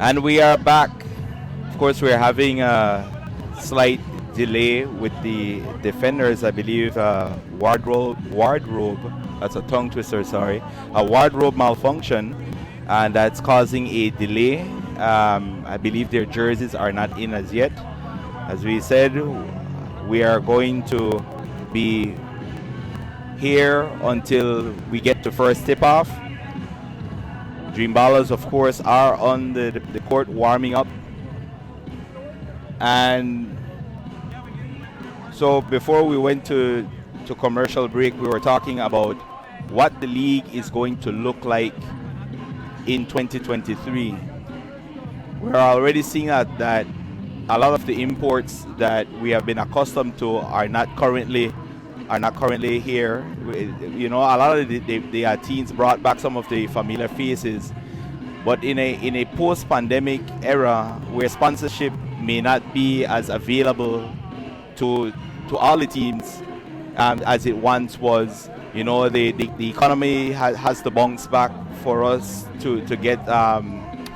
And we are back. Of course, we're having a slight delay with the defenders. I believe wardrobe. That's a tongue twister. Sorry, a wardrobe malfunction, and that's causing a delay. I believe their jerseys are not in as yet. As we said, we are going to be here until we get to first tip-off. Dream Ballers, of course, are on the court warming up. And so before we went to commercial break, we were talking about what the league is going to look like in 2023. We're already seeing that a lot of the imports that we have been accustomed to are not currently here. You know, a lot of the teams brought back some of the familiar faces, but in a post-pandemic era where sponsorship may not be as available to all the teams as it once was, you know, the economy has to bounce back for us to get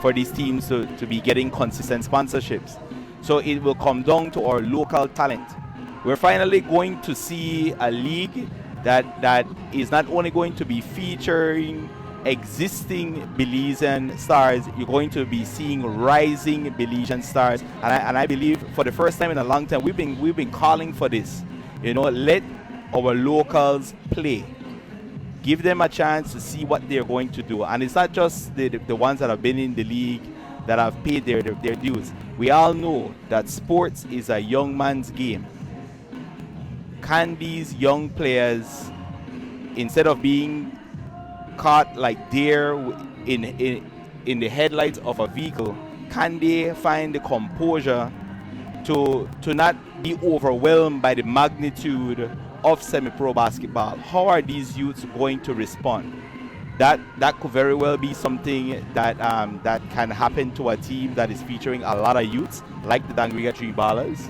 for these teams to be getting consistent sponsorships. So it will come down to our local talent. We're finally going to see a league that is not only going to be featuring existing Belizean stars, you're going to be seeing rising Belizean stars, and I believe for the first time in a long time we've been calling for this. You know, let our locals play, give them a chance to see what they're going to do, and it's not just the ones that have been in the league that have paid their dues. We all know that sports is a young man's game. Can these young players, instead of being caught like deer in the headlights of a vehicle, can they find the composure to not be overwhelmed by the magnitude of semi-pro basketball? How are these youths going to respond? That could very well be something that can happen to a team that is featuring a lot of youths, like the Dangriga Tree Ballers.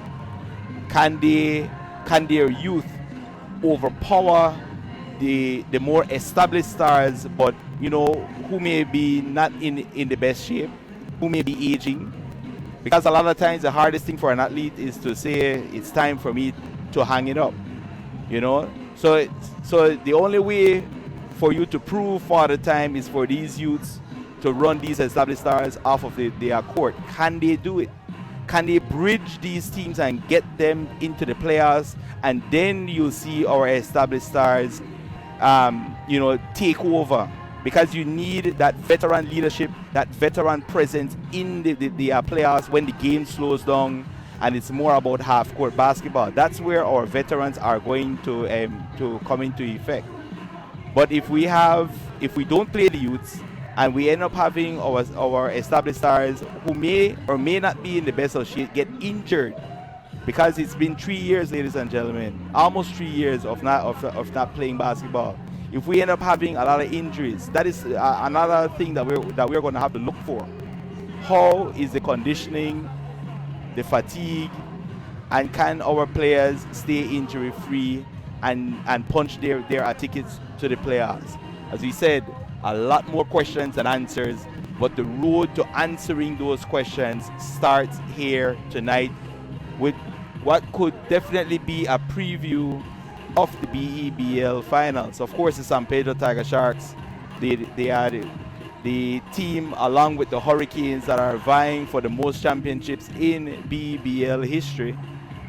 Can their youth overpower the more established stars, but you know, who may be not in the best shape, who may be aging? Because a lot of times the hardest thing for an athlete is to say it's time for me to hang it up, you know. So the only way for you to prove for the time is for these youths to run these established stars off of their court. Can they do it? Can they bridge these teams and get them into the playoffs? And then you'll see our established stars, you know, take over. Because you need that veteran leadership, that veteran presence in the playoffs when the game slows down and it's more about half-court basketball. That's where our veterans are going to come into effect. But if we don't play the youths, and we end up having our established stars who may or may not be in the best of shape get injured, because it's been 3 years, ladies and gentlemen, almost 3 years of not playing basketball. If we end up having a lot of injuries, that is another thing that we're going to have to look for. How is the conditioning, the fatigue, and can our players stay injury free and punch their tickets to the playoffs? As we said, a lot more questions than answers, but the road to answering those questions starts here tonight with what could definitely be a preview of the BEBL finals. Of course, the San Pedro Tiger Sharks, they are the team along with the Hurricanes that are vying for the most championships in BEBL history.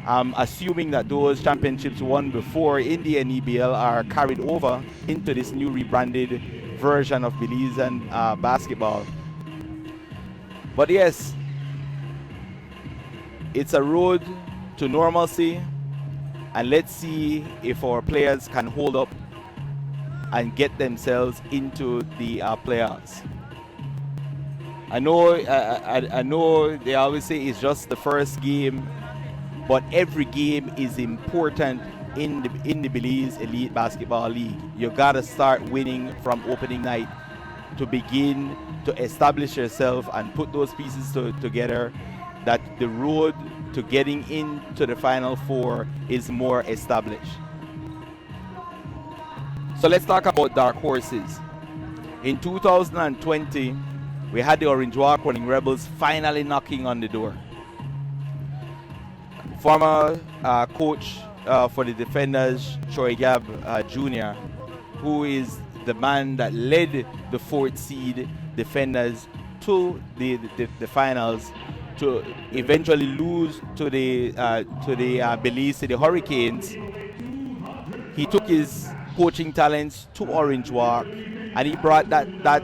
Assuming that those championships won before in the NEBL are carried over into this new rebranded version of Belizean basketball. But yes, it's a road to normalcy, and let's see if our players can hold up and get themselves into the playoffs. I know they always say it's just the first game, but every game is important in the Belize Elite Basketball League. You gotta start winning from opening night to begin to establish yourself and put those pieces together, that the road to getting into the Final Four is more established. So let's talk about dark horses. In 2020, we had the Orange Walk Running Rebels finally knocking on the door. Former coach for the Defenders, Troy Gabb Jr., who is the man that led the fourth seed Defenders to the finals, to eventually lose to the Belize City Hurricanes. He took his coaching talents to Orange Walk, and he brought that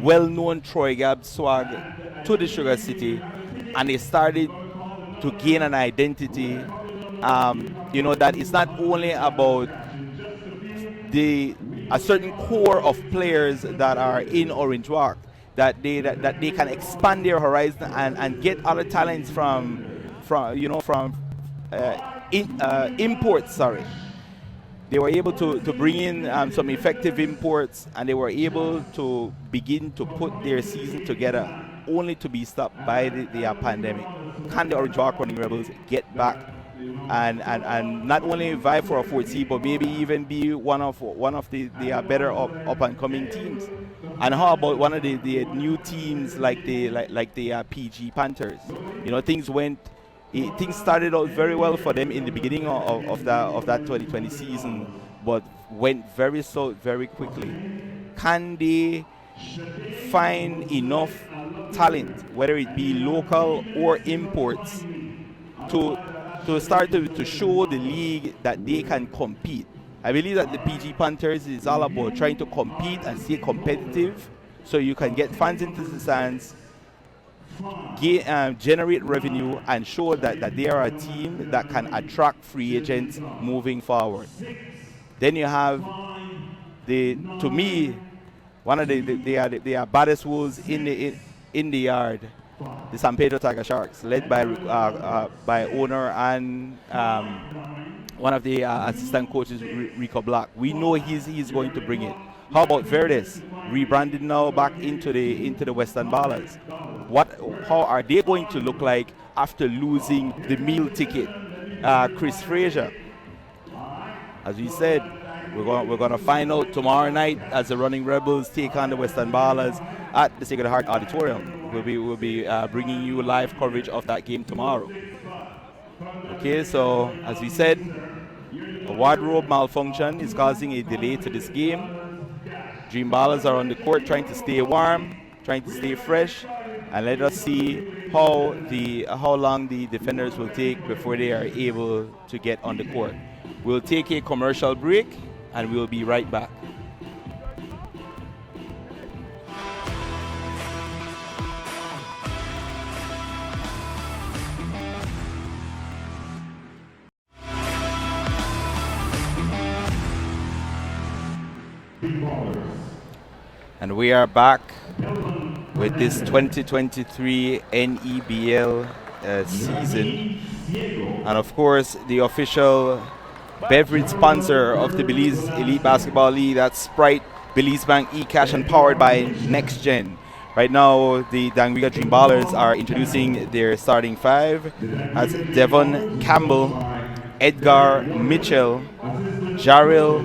well-known Troy Gabb swag to the Sugar City, and they started to gain an identity. That it's not only about a certain core of players that are in Orange Walk, that they can expand their horizon and get other talents from imports. Sorry, they were able to bring in some effective imports, and they were able to begin to put their season together, only to be stopped by the pandemic. Can the Orange Walk Running Rebels get back and not only vie for a fourth seed, but maybe even be one of the better up and coming teams? And how about one of the new teams like the PG Panthers? Things started out very well for them in the beginning of that 2020 season, but went very slow very quickly. Can they find enough talent, whether it be local or imports, to start to show the league that they can compete? I believe that the PG Panthers is all about trying to compete and stay competitive, so you can get fans into the stands, generate revenue, and show that they are a team that can attract free agents moving forward. Then you have to me, one of the baddest wolves in the yard, the San Pedro Tiger Sharks, led by owner and one of the assistant coaches, Rico Black. We know he's going to bring it. How about Verdes, rebranded now back into the Western Ballers? How are they going to look like after losing the meal ticket, Chris Frazier? As we said, we're going to find out tomorrow night as the Running Rebels take on the Western Ballers at the Sacred Heart Auditorium. We'll be bringing you live coverage of that game tomorrow. Okay, so as we said, a wardrobe malfunction is causing a delay to this game. Dream Ballers are on the court trying to stay warm, trying to stay fresh, and let us see how long the Defenders will take before they are able to get on the court. We'll take a commercial break, and we'll be right back. And we are back with this 2023 NEBL season. And of course, the official beverage sponsor of the Belize Elite Basketball League, that's Sprite, Belize Bank, eCash, and powered by Next Gen. Right now, the Dangriga Dream Ballers are introducing their starting five as Devon Campbell, Edgar Mitchell, Jarrell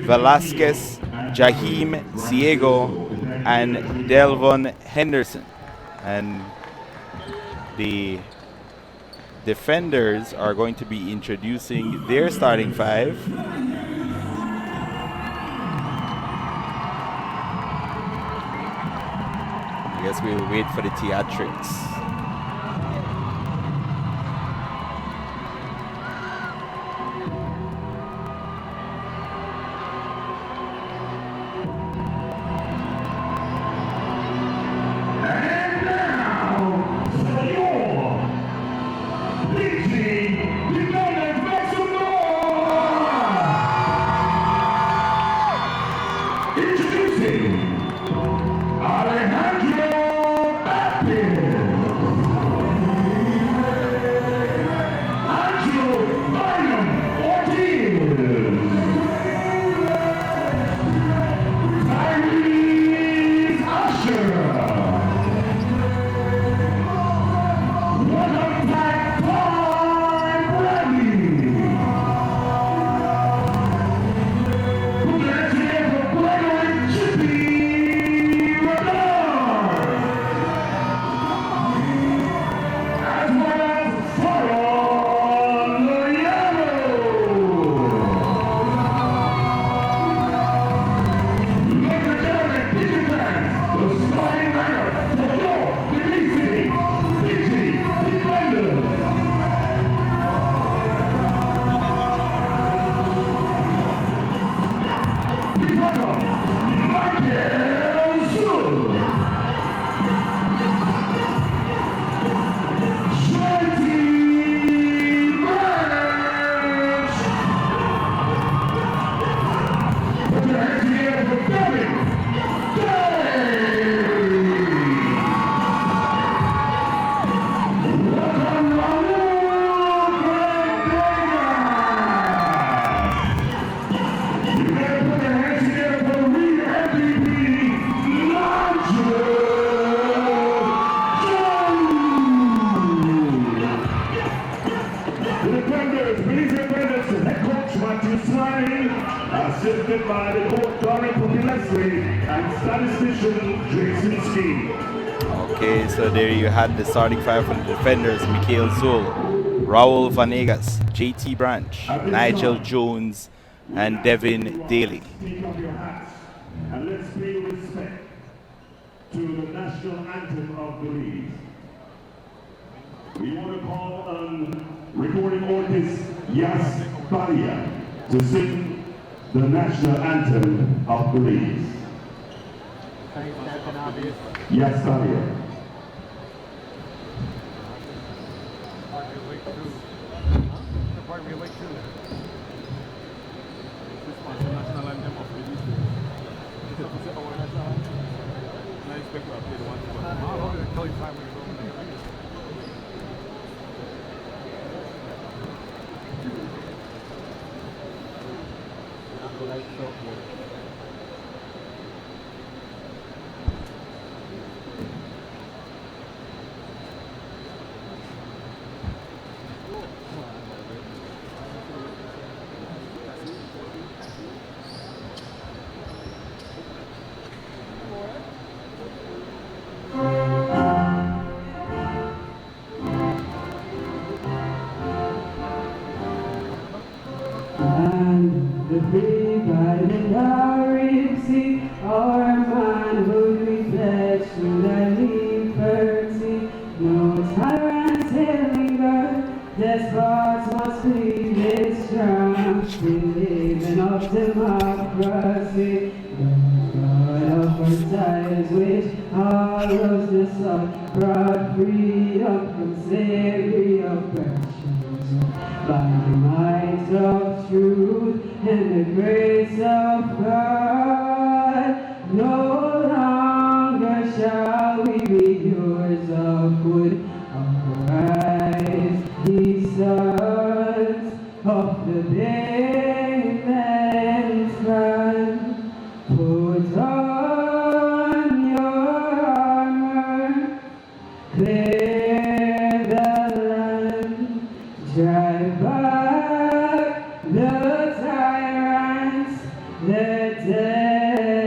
Velasquez, Jaheim Ziego, and Delvon Henderson. And the Defenders are going to be introducing their starting five. I guess we will wait for the theatrics. Assisted by the court Dorothy Leslie and statistician Jason Ski. Okay, so there you had the starting five for the defenders: Mikhail Zul, Raul Vanegas, JT Branch, Nigel Jones, and Devin Daly. Take off your hats and let's pay respect to the national anthem of Belize. We want to call on recording artist Yas Badia to sing the national anthem of Belize. Yes, Badia. And the free by the Carib Sea, our manhood reflects through that liberty. No tyrants linger, despots must plead its strong. We live in of democracy, the God of Versailles, which hollows the sun, brought freedom from slavery oppression. By the might of truth and the grace of God, no longer shall we be doers of good. Arise, ye sons of the Damon's son, put on your armor, clear the land, drive back the tyrants, let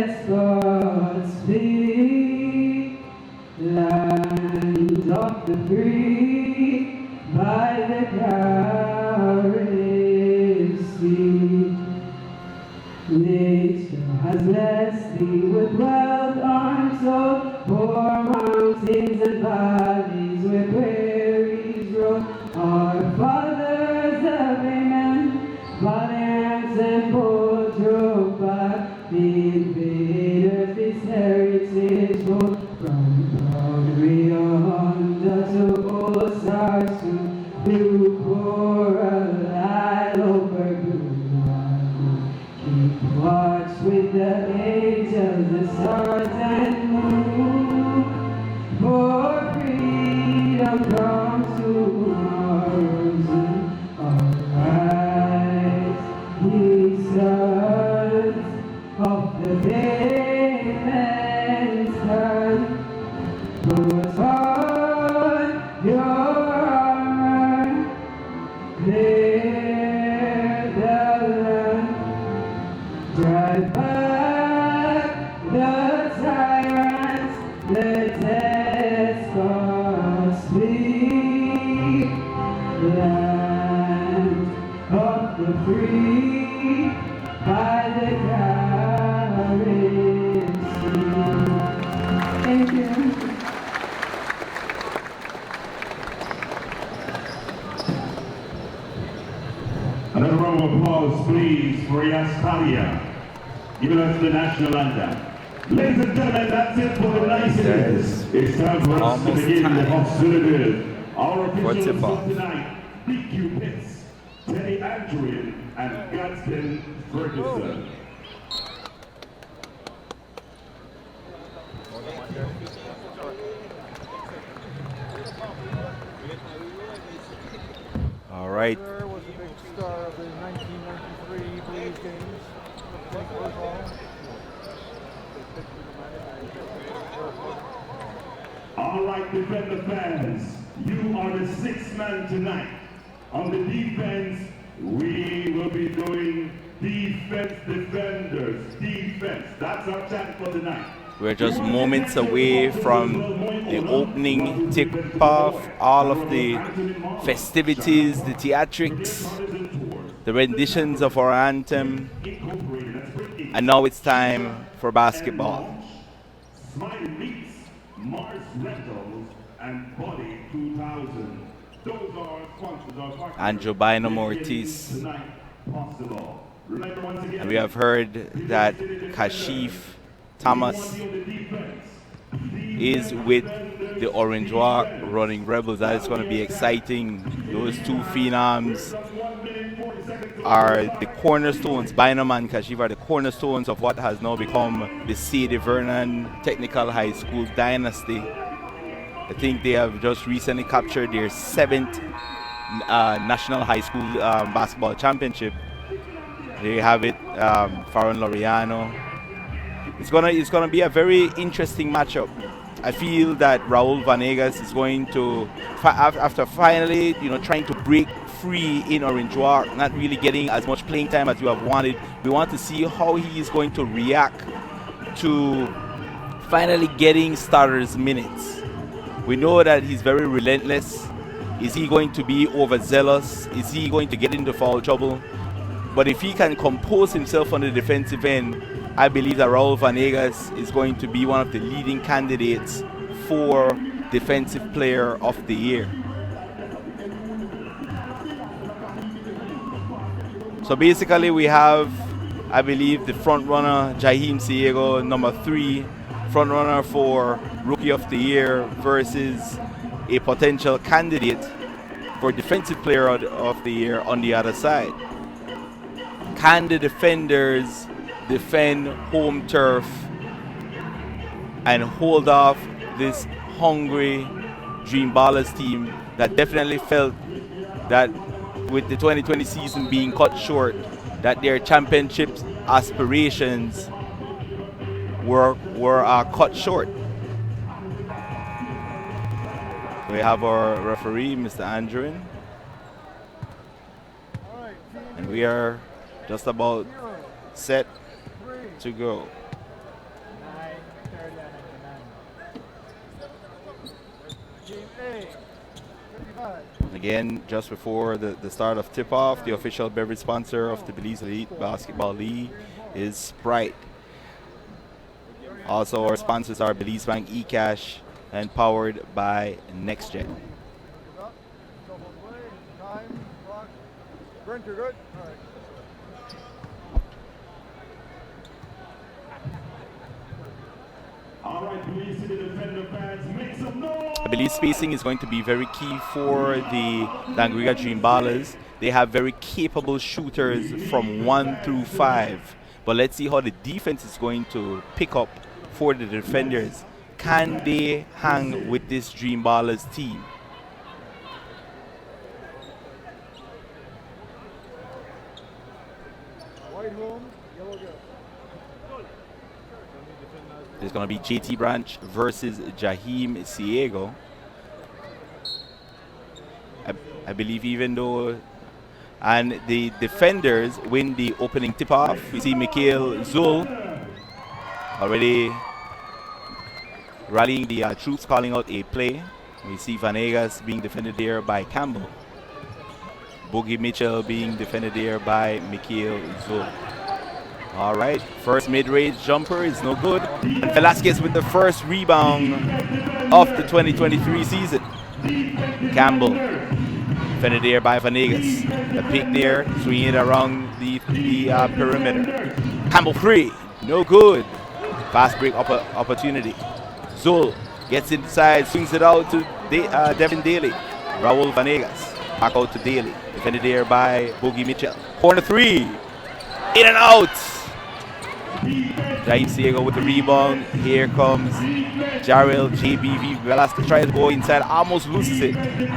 despots flee. Land of the free by the Carib Sea. Nature has blessed thee with wealth untold, poor mountains and valleys where prairies roll. Our fathers of Amen, valiant and bold, drove back the invaders, this heritage hold. From proud Rionda to old Sarsu, blue coral isle over blue Marble. Keep watch with the angels, the stars and moon, for freedom comes to arise, ye sons of the Damon's son, put on your armor, clear the land, drive back the tyrants, let despots flee. Land of the free by the Carib Sea. Thank you. Another round of applause, please, for Yas Badia, giving us the national anthem. Ladies and gentlemen, that's it for the niceties. It's time for us to begin the hostilities. Our officials for tonight, BQ Pitts, Teddy Andrew, and Gadsden Ferguson. All right. Was a big star of the 1993 Blues games. All right, Defender fans, you are the sixth man tonight. On the defense, we will be doing defense defenders. Defense, that's our chant for tonight. We're just moments away from the opening tip-off, all of the festivities, the theatrics, the renditions of our anthem, and now it's time for basketball. Smiley Meats, Mars Rentals, and Body 2000. Those are sponsors of Andrew Bynum Ortiz. tonight possible. Remember once again, And we have heard that Kashif Thomas is with the Orange Walk running Rebels. That is going to be exciting. Those two phenoms are the cornerstones. Bynum and Kashif are the cornerstones of what has now become the C.D. Vernon Technical High School dynasty. I think they have just recently captured their 7th National High School Basketball Championship. There you have it, Farron Laureano. It's gonna be a very interesting matchup. I feel that Raul Vanegas is going to, after finally, trying to break free in Orange Walk, not really getting as much playing time as we have wanted. We want to see how he is going to react to finally getting starters minutes. We know that he's very relentless. Is he going to be overzealous? Is he going to get into foul trouble? But if he can compose himself on the defensive end, I believe that Raul Vanegas is going to be one of the leading candidates for Defensive Player of the Year. So basically we have, I believe, the front runner, Jaheim Siego, number 3, front runner for Rookie of the Year versus a potential candidate for Defensive Player of the Year on the other side. Can the defenders defend home turf and hold off this hungry Dream Ballers team that definitely felt that with the 2020 season being cut short, that their championship aspirations were cut short? We have our referee, Mr. Andrew, and we are just about set to go. Again, just before the start of tip-off, the official beverage sponsor of the Belize Elite Basketball League is Sprite. Also, our sponsors are Belize Bank eCash and powered by NextGen. I believe spacing is going to be very key for the Dangriga Dream Ballers. They have very capable shooters from 1 through 5. But let's see how the defense is going to pick up for the defenders. Can they hang with this Dream Ballers team? There's going to be JT Branch versus Jaheim Siego. I believe even though, and the defenders win the opening tip-off. We see Mikhail Zul already rallying the troops, calling out a play. We see Vanegas being defended there by Campbell. Boogie Mitchell being defended there by Mikhail Zul. All right, first mid-range jumper is no good. And Velasquez with the first rebound of the 2023 season. Campbell, defended there by Vanegas. The pick there, swinging it around the perimeter. Campbell free, no good. Fast break opportunity. Zul gets inside, swings it out to Devin Daly. Raul Vanegas back out to Daly. Defended there by Boogie Mitchell. Corner 3. In and out. Jaime Siego with the rebound. Here comes Jarrell JBV Velasquez. Tries to go inside, almost loses it.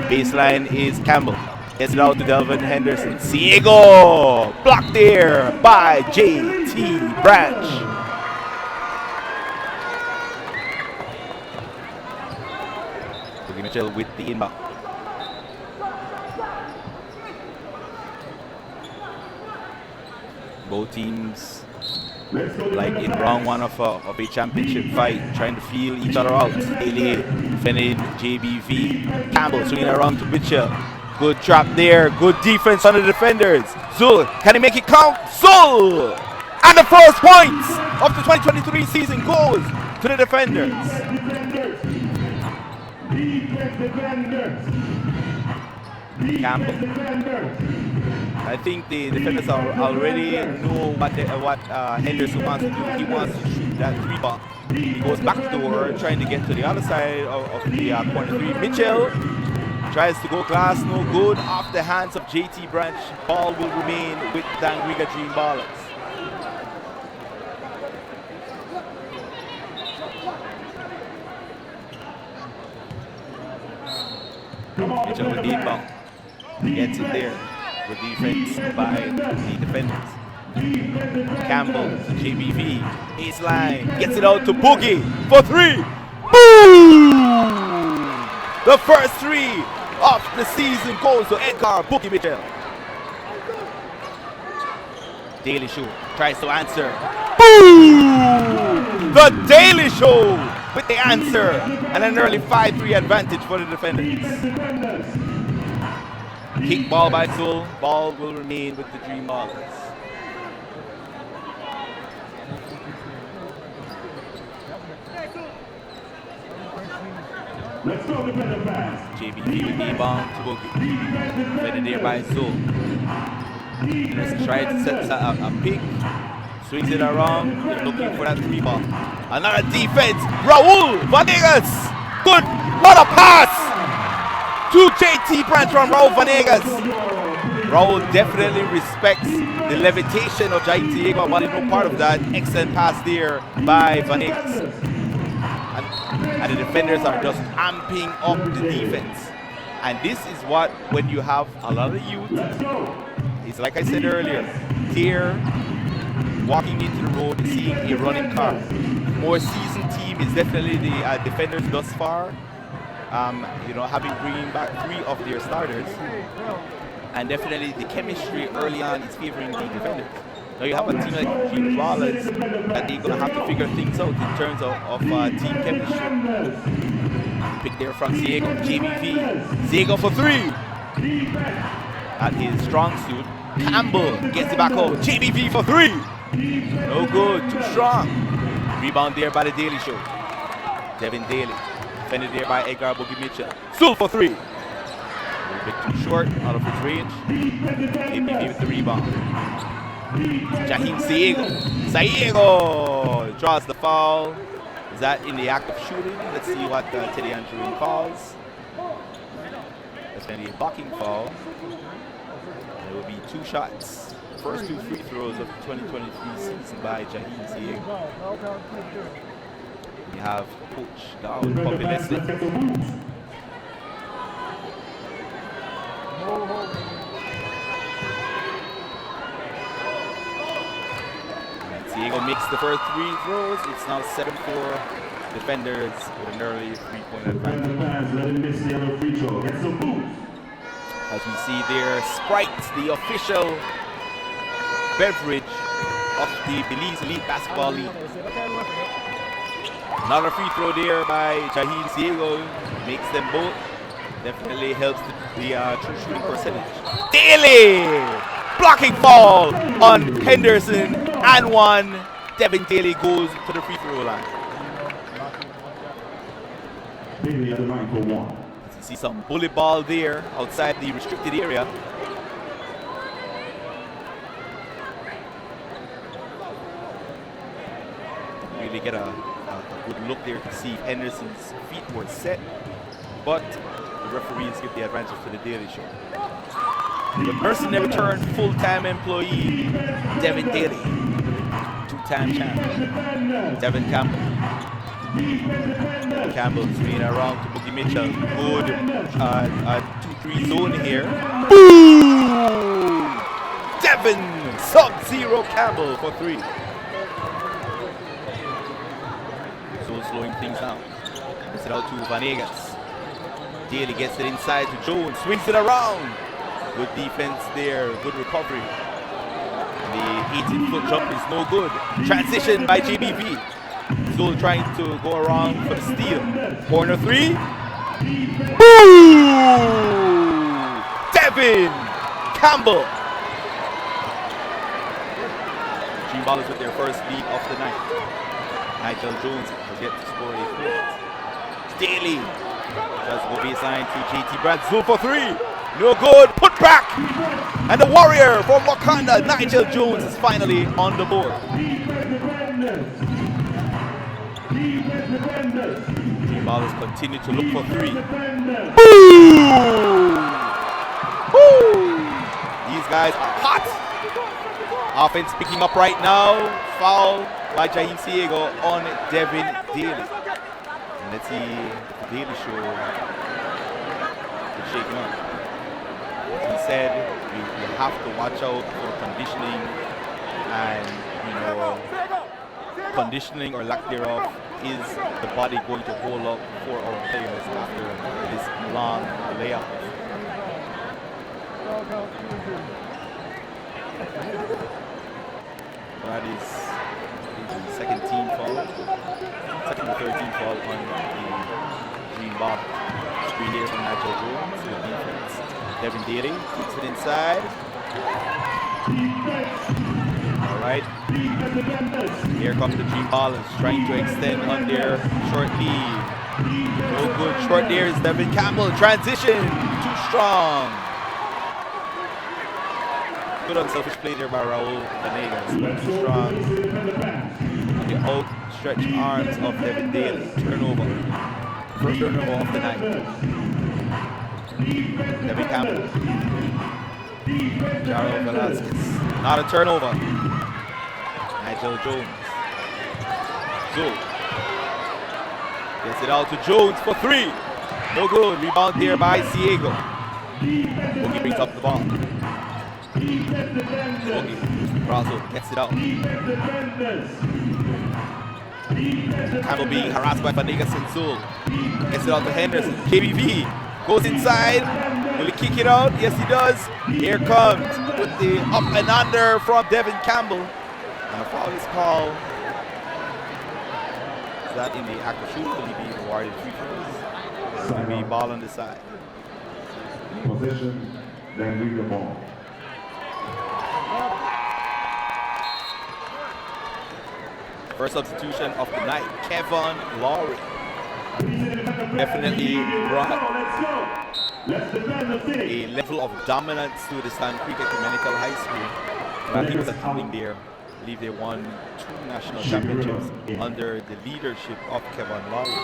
Baseline is Campbell. Gets it out to Delvin Henderson. Siego blocked there by JT Branch. Boogie Mitchell with the inbound. Both teams, like in round 1 of a championship fight, trying to feel each other out. Daly defending JBV. Campbell swinging around to Mitchell. Good trap there. Good defense on the defenders. Zul, can he make it count? Zul! And the first points of the 2023 season goes to the defenders. Campbell. I think the defenders already know what Henderson wants to do. He wants to shoot that 3-ball. He goes backdoor, trying to get to the other side of the corner 3. Mitchell tries to go glass, no good. Off the hands of JT Branch. Ball will remain with Dangriga Dream Ballers. Mitchell with the inbound. Gets it there. Good defense by the defenders. Campbell to JBV. Baseline. Gets it out to Boogie for 3. Boom! The first 3 of the season goes to Edgar Boogie Mitchell. Daily Show tries to answer. Boom! The Daily Show with the answer. And an early 5-3 advantage for the defenders. Kick ball by Zul. Ball will remain with the Dream Ballers. Let's go to better pass. JBV with the inbound to Boogie. Defended there by Zul. Let's try to set a pick. Swings it around. They're looking for that 3-ball. Another defense. Raul Vanegas. Good. What a pass! To JT Branch from Raul Vanegas. Raul definitely respects the levitation of Jaime Siego, but no part of that. Excellent pass there by Vanegas. And the defenders are just amping up the defense. And this is what, when you have a lot of youth, it's like I said earlier, here, walking into the road, seeing a running car. More seasoned team is definitely the defenders thus far. Having bringing back 3 of their starters, and definitely the chemistry early on is favoring the defenders. Now you have a team like Dream Ballers that they're gonna have to figure things out in terms of team chemistry. Pick there from Siego, JBV. Siego for 3. At his strong suit. Campbell gets it back out. JBV for 3. No good, too strong. Rebound there by the Daily Show. Devin Daly. Defended there by Edgar Boogie Mitchell. Zul for 3. A little bit too short, out of his range. JBV with the rebound. Jaime Siego. Siego draws the foul. Is that in the act of shooting? Let's see what Teddy Andrew calls. That's going to be a blocking foul. There will be 2 shots. First 2 free throws of the 2023 season by Jaime Siego. We have Coach Darwin Puppy Leslie. Siego makes the first 3 throws. It's now 7-4 defenders with an early 3-point advantage. As we see there, Sprite, the official beverage of the Belize Elite Basketball League. Another free throw there by Jaime Siego. Makes them both. Definitely helps the true shooting percentage. Daly! Blocking foul on Henderson and 1. Devin Daly goes to the free throw line. Daly at the line for 1. You see some bullet ball there outside the restricted area. really get a good look there to see if Henderson's feet were set. But the referees give the advantage to the Daly Show. The mercenary turned full-time employee, Devin Daly. Two-time champion, Devin Campbell. Campbell's been around to Boogie Mitchell. Good 2-3 zone here. Boom! Devin Sub-Zero Campbell for 3. So slowing things down. Gets it out to Vanegas. Daly gets it inside to Jones. Swings it around. Good defense there. Good recovery. The 18-foot jump is no good. Transition by GBV. Still trying to go around for the steal. Corner 3. Boom! Devin Campbell. Dream Ballers with their first lead of the night. Nigel Jones has yet to score a point. Daly does go baseline to JT Brad. Zoom for 3. No good. Put back. And the warrior from Wakanda, Nigel Jones, is finally on the board. Dream Ballers continue to look for 3. Boom! Boom! These guys are hot. Offense picking up right now. Foul by Jaheim Siego on Devin Daly. And let's see if the Daly Show is shaking up. As he said, we have to watch out for conditioning, and conditioning or lack thereof is the body going to hold up for our players after this long layoff. That is the second team foul, second or third team foul on the Green Bob. Screen there from Nigel Jones, good defense. Devin Daly takes it inside. All right. Here comes the Dream Ballers trying to extend on their short lead. No good. Short there is Devin Campbell. Transition. Too strong. Good unselfish play there by Raul Vanegas. Too strong. The outstretched arms of Devin Daly. Turnover. First turnover of the night. Devin Campbell. Jaro Velasquez. Not a turnover. Nigel Jones. Zoe. Gets it out to Jones for 3. No good. Rebound there by Siego. Boogie brings up the ball. Boogie. Brazo gets it out. Campbell being harassed by Vanegas and Zul. Gets it out to Henderson. KBV goes inside. Will he kick it out? Yes, he does. Here comes with the up and under from Devin Campbell. And a foul is called. Is that in the act of shooting? Will he be rewarded free throws? Will be ball on the side. Possession, then leave the ball. First substitution of the night, Kevin Lowry. Definitely brought a level of dominance to the Stan Creek Ecumenical High School. But I think it was a thing there. I believe they won 2 national championships under the leadership of Kevin Lowry.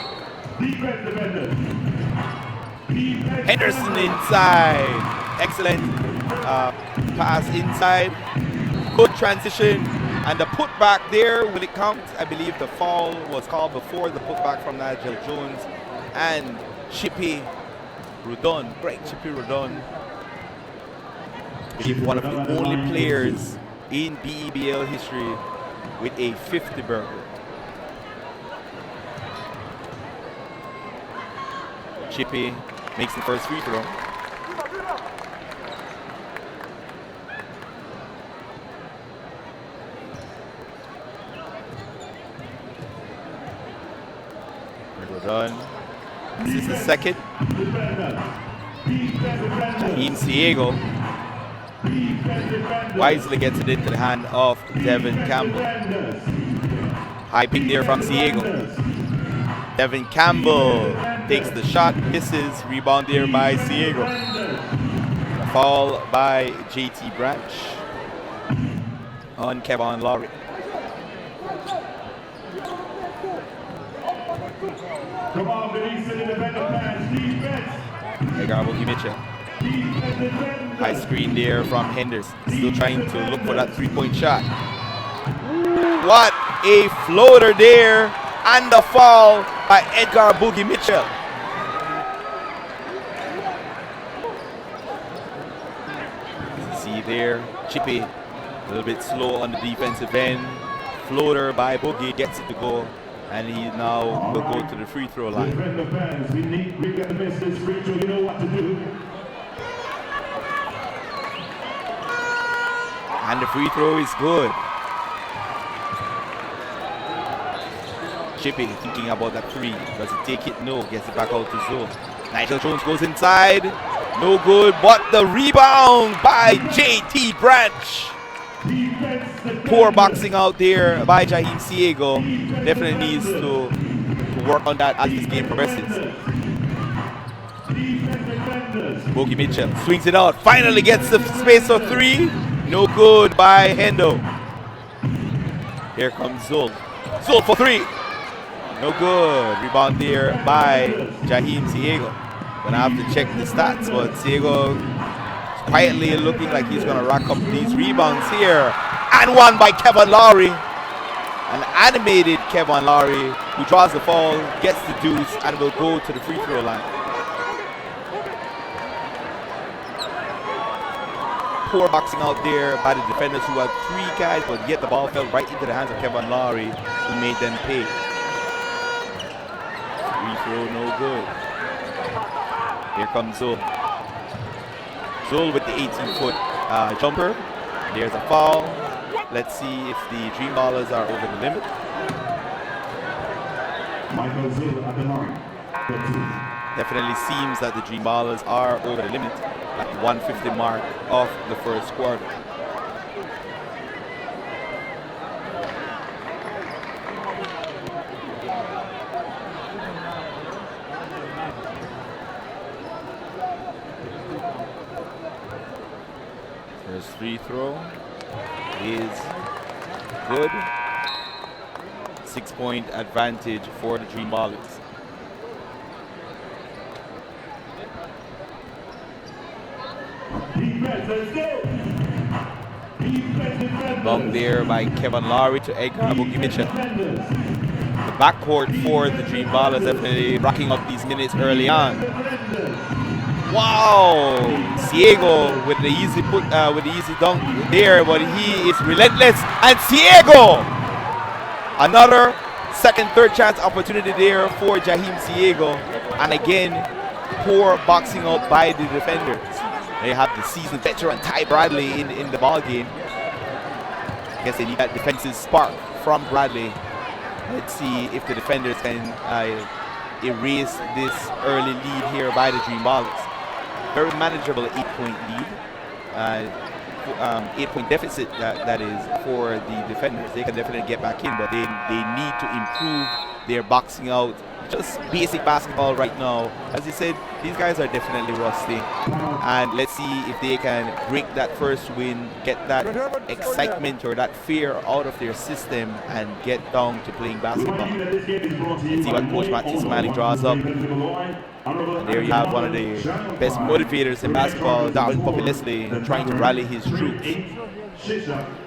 Henderson inside. Excellent pass inside. Good transition. And the putback there, will it count? I believe the foul was called before the putback from Nigel Jones and Chippy Rodon. Great Chippy Rodon. I believe one of the only players in BEBL history with a 50 burger. Chippy makes the first free throw. Done. This is the second. Jaheim Siego wisely gets it into the hand of Devin Campbell. High pick there from Siego. Devin Campbell takes the shot, misses. Rebound there by Siego. A foul by JT Branch on Kevin Lowry. Come on, the East Independent fans, defense. Edgar Boogie Mitchell. Defense, defenders. High screen there from Henderson. Still trying to look for that three-point shot. What a floater there. And the foul by Edgar Boogie Mitchell. See there, Chippy, a little bit slow on the defensive end. Floater by Boogie gets it to go. And he now will go to the free throw line. Defender fans, we got to miss this free throw. You know what to do. And the free throw is good. Chippy thinking about that three. Does he take it? No. Gets it back out to Zoe. Nigel Jones goes inside. No good. But the rebound by JT Branch. Poor boxing out there by Jaheim Siego. Definitely needs to work on that as this game progresses. Boogie Mitchell swings it out. Finally gets the space of three. No good by Hendo. Here comes Zul. Zul for three. No good. Rebound there by Jaheim Siego. Gonna have to check the stats, but Siego quietly looking like he's gonna rack up these rebounds here. And one by Kevin Lowry. An animated Kevin Lowry who draws the foul, gets the deuce, and will go to the free throw line. Poor boxing out there by the defenders who had three guys, but yet the ball fell right into the hands of Kevin Lowry, who made them pay. Free throw, no good. Here comes Zul. Zul with the 18-foot jumper. There's a foul. Let's see if the Dream Ballers are over the limit. Michael Zul at the line. Definitely seems that the Dream Ballers are over the limit at the 150 mark of the first quarter. First free throw is good. 6-point advantage for the Dream Ballers. Long there by Kevin Lowry to Edgar Boogie Mitchell. The backcourt for the Dream Ballers definitely racking up these minutes early on. Wow! Siego with the easy dunk there, but he is relentless. And Siego! Another second, third chance opportunity there for Jaheim Siego. And again, poor boxing up by the defenders. They have the seasoned veteran Ty Bradley in the ball game. I guess they need that defensive spark from Bradley. Let's see if the defenders can erase this early lead here by the Dream Ballers. Very manageable 8-point lead. 8-point deficit that is for the defenders. They can definitely get back in, but they need to improve their boxing out. Just basic basketball right now. As I said, these guys are definitely rusty. And let's see if they can break that first win, get that excitement or that fear out of their system and get down to playing basketball. Let's see what Coach Matthew Smiley draws up. And there you have one of the best motivators in basketball, Darwin Puppy Leslie, trying to rally his troops.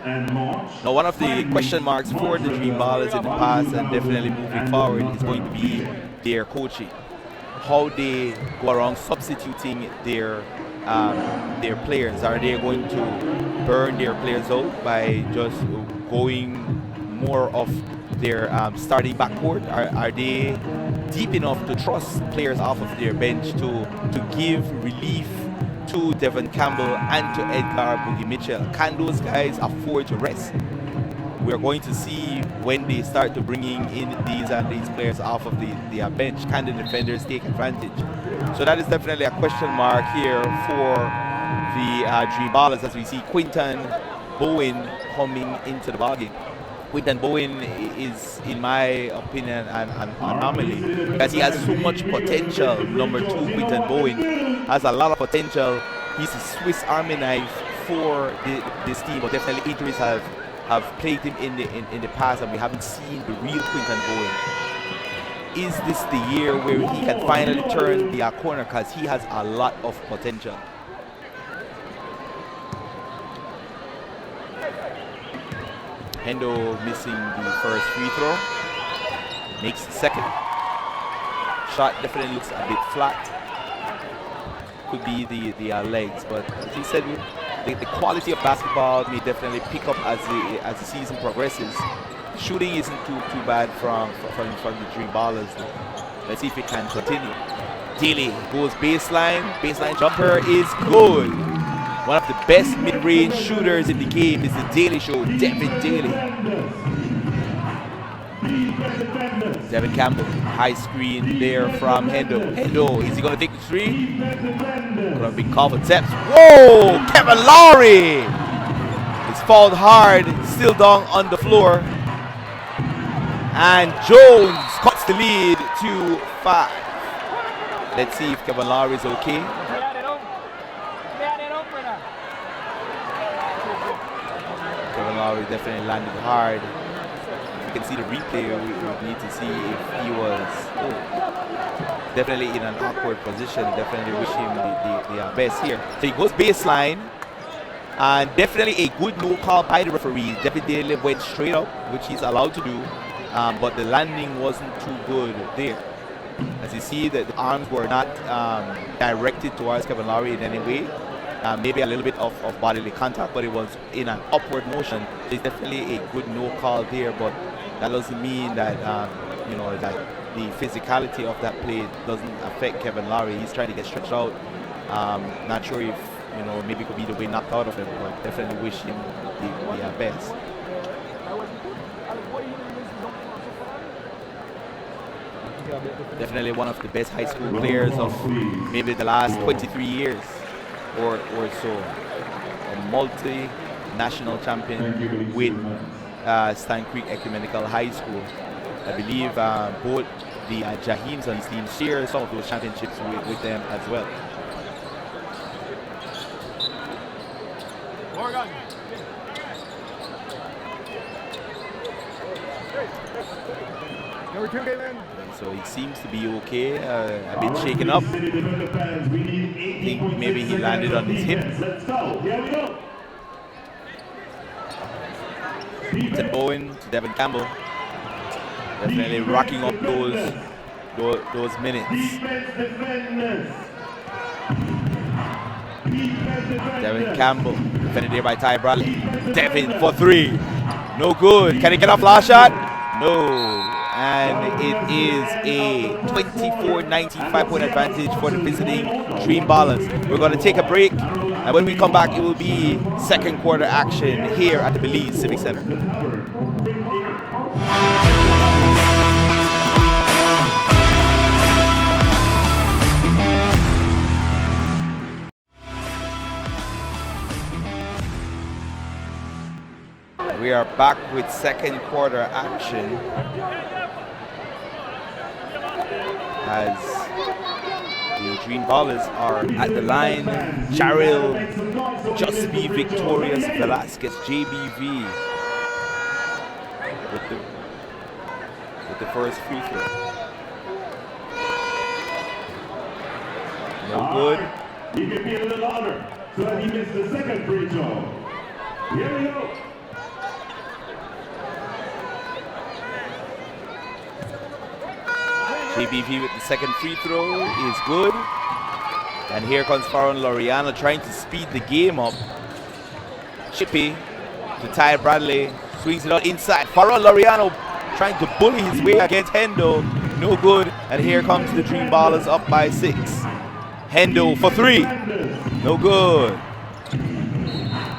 Now, one of the question marks for the Dream Ballers in the past and definitely moving forward is going to be their coaching. How they go around substituting their players. Are they going to burn their players out by just going more of their starting backcourt? Are they deep enough to trust players off of their bench to give relief to Devon Campbell and to Edgar Boogie Mitchell? Can those guys afford to rest? We're going to see when they start to bringing in these players off of their bench. Can the defenders take advantage? So that is definitely a question mark here for the Dream Ballers as we see Quinton Bowen coming into the ballgame. Quinton Bowen is, in my opinion, an anomaly because he has so much potential. Number 2, Quinton Bowen has a lot of potential. He's a Swiss Army knife for this team, but definitely injuries have plagued him in the past, and we haven't seen the real Quinton Bowen. is this the year where he can finally turn the corner, because he has a lot of potential. Hendo missing the first free throw, makes the second. Shot definitely looks a bit flat. Could be the legs, but as he said, the quality of basketball may definitely pick up as the season progresses. Shooting isn't too bad from the Dream Ballers. Let's see if it can continue. Daly goes baseline jumper is good. One of the best mid-range shooters in the game is the Daly Show, Devin Daly. Devin Campbell, high screen there from Hendo. Hendo, is he going to take the three? Going to be called for steps. Whoa! Kevin Lowry! It's fouled hard, still down on the floor. And Jones cuts the lead to 5. Let's see if Kevin Lowry is okay. Kevin Lowry definitely landed hard. You can see the replay. We need to see if he was definitely in an awkward position. Definitely wish him the best here. So he goes baseline, and definitely a good no call by the referee. David Daly went straight up, which he's allowed to do, but the landing wasn't too good there. As you see, that the arms were not directed towards Kevin Lowry in any way. Maybe a little bit of bodily contact, but it was in an upward motion. It's definitely a good no call there, but that doesn't mean that that the physicality of that play doesn't affect Kevin Lowry. He's trying to get stretched out. Not sure if maybe it could be the way knocked out of him, but definitely wish him the best. Definitely one of the best high school players of maybe the last 23 years. Or so. A multi-national champion with Stan Creek Ecumenical High School. I believe both the Jahims on his team share some of those championships with them as well. So he seems to be okay, a bit shaken up. I think maybe he landed on his hip. To Owen, to Devin Campbell. Definitely racking up those minutes. Devin Campbell, defended there by Ty Bradley. Devin for 3. No good. Can he get a flash shot? No. And it is a 24-95 point advantage for the visiting Dream Ballers. We're going to take a break, and when we come back, it will be second quarter action here at the Belize Civic Center. We are back with second quarter action as the Dream Ballers are at the line. Jarrell, Just Be Victorious, Velasquez, JBV with the first free throw. No good. He can be a little honored so that he missed the second free throw. Here we go. JBV with the second free throw is good. And here comes Farron Laureano trying to speed the game up. Chippy to Ty Bradley. Swings it out inside. Farron Laureano trying to bully his way against Hendo. No good. And here comes the Dream Ballers up by 6. Hendo for 3. No good.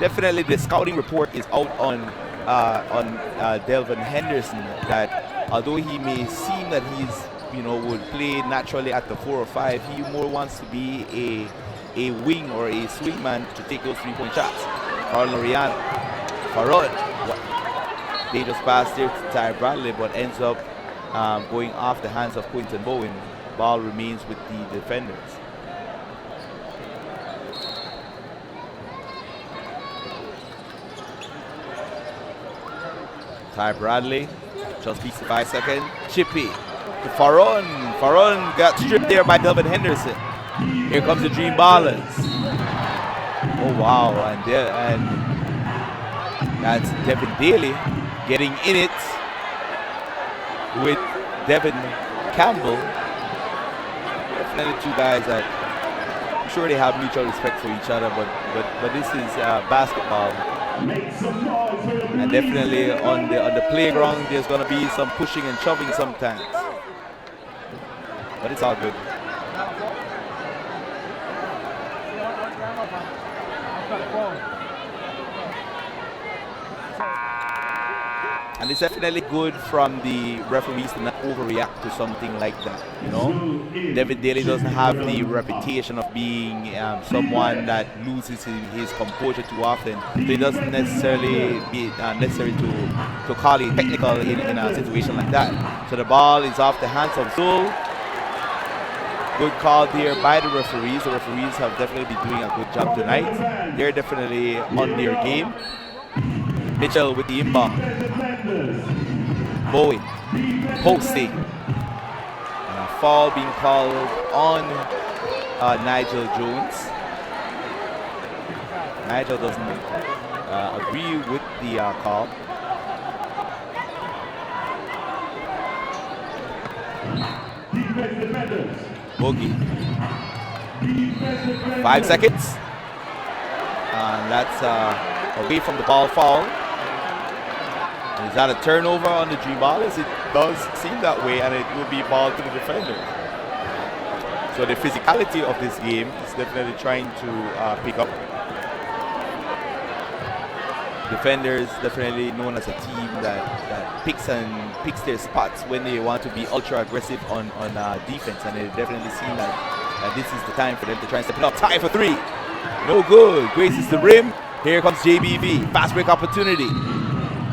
Definitely the scouting report is out on Delvin Henderson, that although he may seem that he's would play naturally at the 4 or 5, he more wants to be a wing or a swingman to take those 3-point shots. Farron Laureano. Farron. They just passed there to Ty Bradley, but ends up going off the hands of Quinton Bowen. Ball remains with the defenders. Ty Bradley just beats the 5-second. Chippy to Faron. Faron got stripped there by Delvin Henderson. Here comes the Dream Ballers. Oh wow, and that's Devin Daly getting in it with Devin Campbell. Definitely two guys that I'm sure they have mutual respect for each other, but this is basketball. And definitely on the playground there's gonna be some pushing and shoving sometimes. But it's all good. And it's definitely good from the referees to not overreact to something like that, you know. David Daly doesn't have the reputation of being someone that loses his composure too often. So it doesn't necessarily be necessary to call it technical in a situation like that. So the ball is off the hands of Zul. Good call there by the referees. The referees have definitely been doing a good job tonight. They're definitely on their game. Mitchell with the inbound. Bowen posting. And a foul being called on Nigel Jones. Nigel doesn't agree with the call. Boogie. 5 seconds. And that's away from the ball foul. Is that a turnover on the Dream Ballers? It does seem that way, and it will be ball to the defender. So the physicality of this game is definitely trying to pick up. Defenders definitely known as a team that picks their spots when they want to be ultra aggressive on defense, and they've definitely seen that this is the time for them to try and step it up. Tie for three. No good. Graces the rim. Here comes JBV. Fast break opportunity.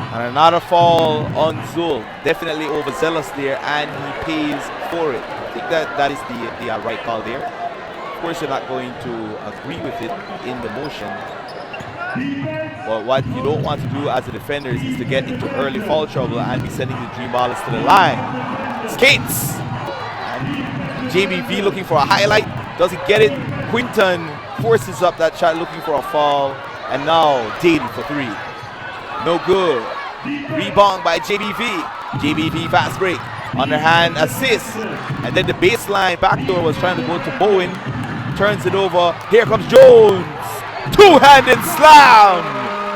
And another foul on Zul. Definitely overzealous there, and he pays for it. I think that is the right call there. Of course, you're not going to agree with it in the motion. But what you don't want to do as a defender is to get into early foul trouble and be sending the Dream Ballers to the line. Skates! And JBV looking for a highlight. Doesn't get it. Quinton forces up that shot looking for a foul. And now Daly for three. No good. Rebound by JBV. JBV fast break. Underhand assist. And then the baseline backdoor was trying to go to Bowen. Turns it over. Here comes Jones. Two-handed slam.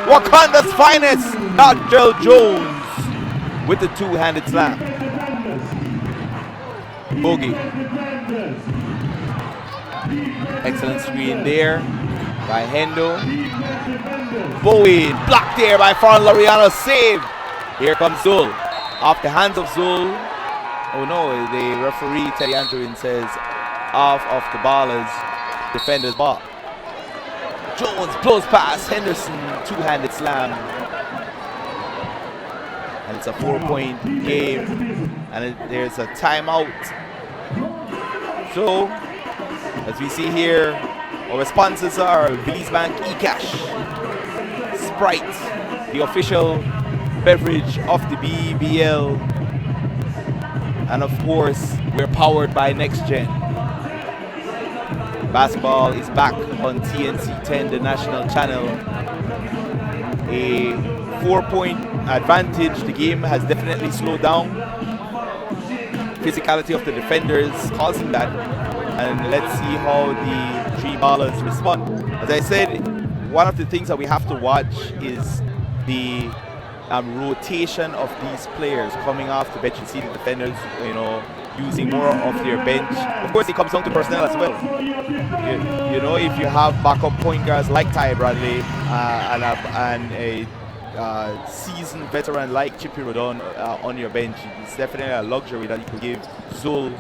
Wakanda's finest. Nigel Jones with the two-handed slam. Boogie. Excellent screen there by Hendo. Bowen blocked there by Farron Laureano. Save. Here comes Zul. Off the hands of Zul. Oh no, the referee Teddy Andrew says off of the Ballers defender's ball. Jones blows past Henderson. Two-handed slam. And it's a 4-point game. And there's a timeout. So, as we see here, our sponsors are Belize Bank eCash, Sprite, the official beverage of the BBL, and of course, we're powered by Next Gen. Basketball is back on TNC 10, the national channel. A 4-point advantage. The game has definitely slowed down. Physicality of the defenders causing that. And let's see how the Dream Ballers respond. As I said, one of the things that we have to watch is the rotation of these players coming off the bench. You see the defenders, using more of their bench. Of course, it comes down to personnel as well. You know, if you have backup point guards like Ty Bradley and a seasoned veteran like Chippy Rodon on your bench, it's definitely a luxury that you could give Zul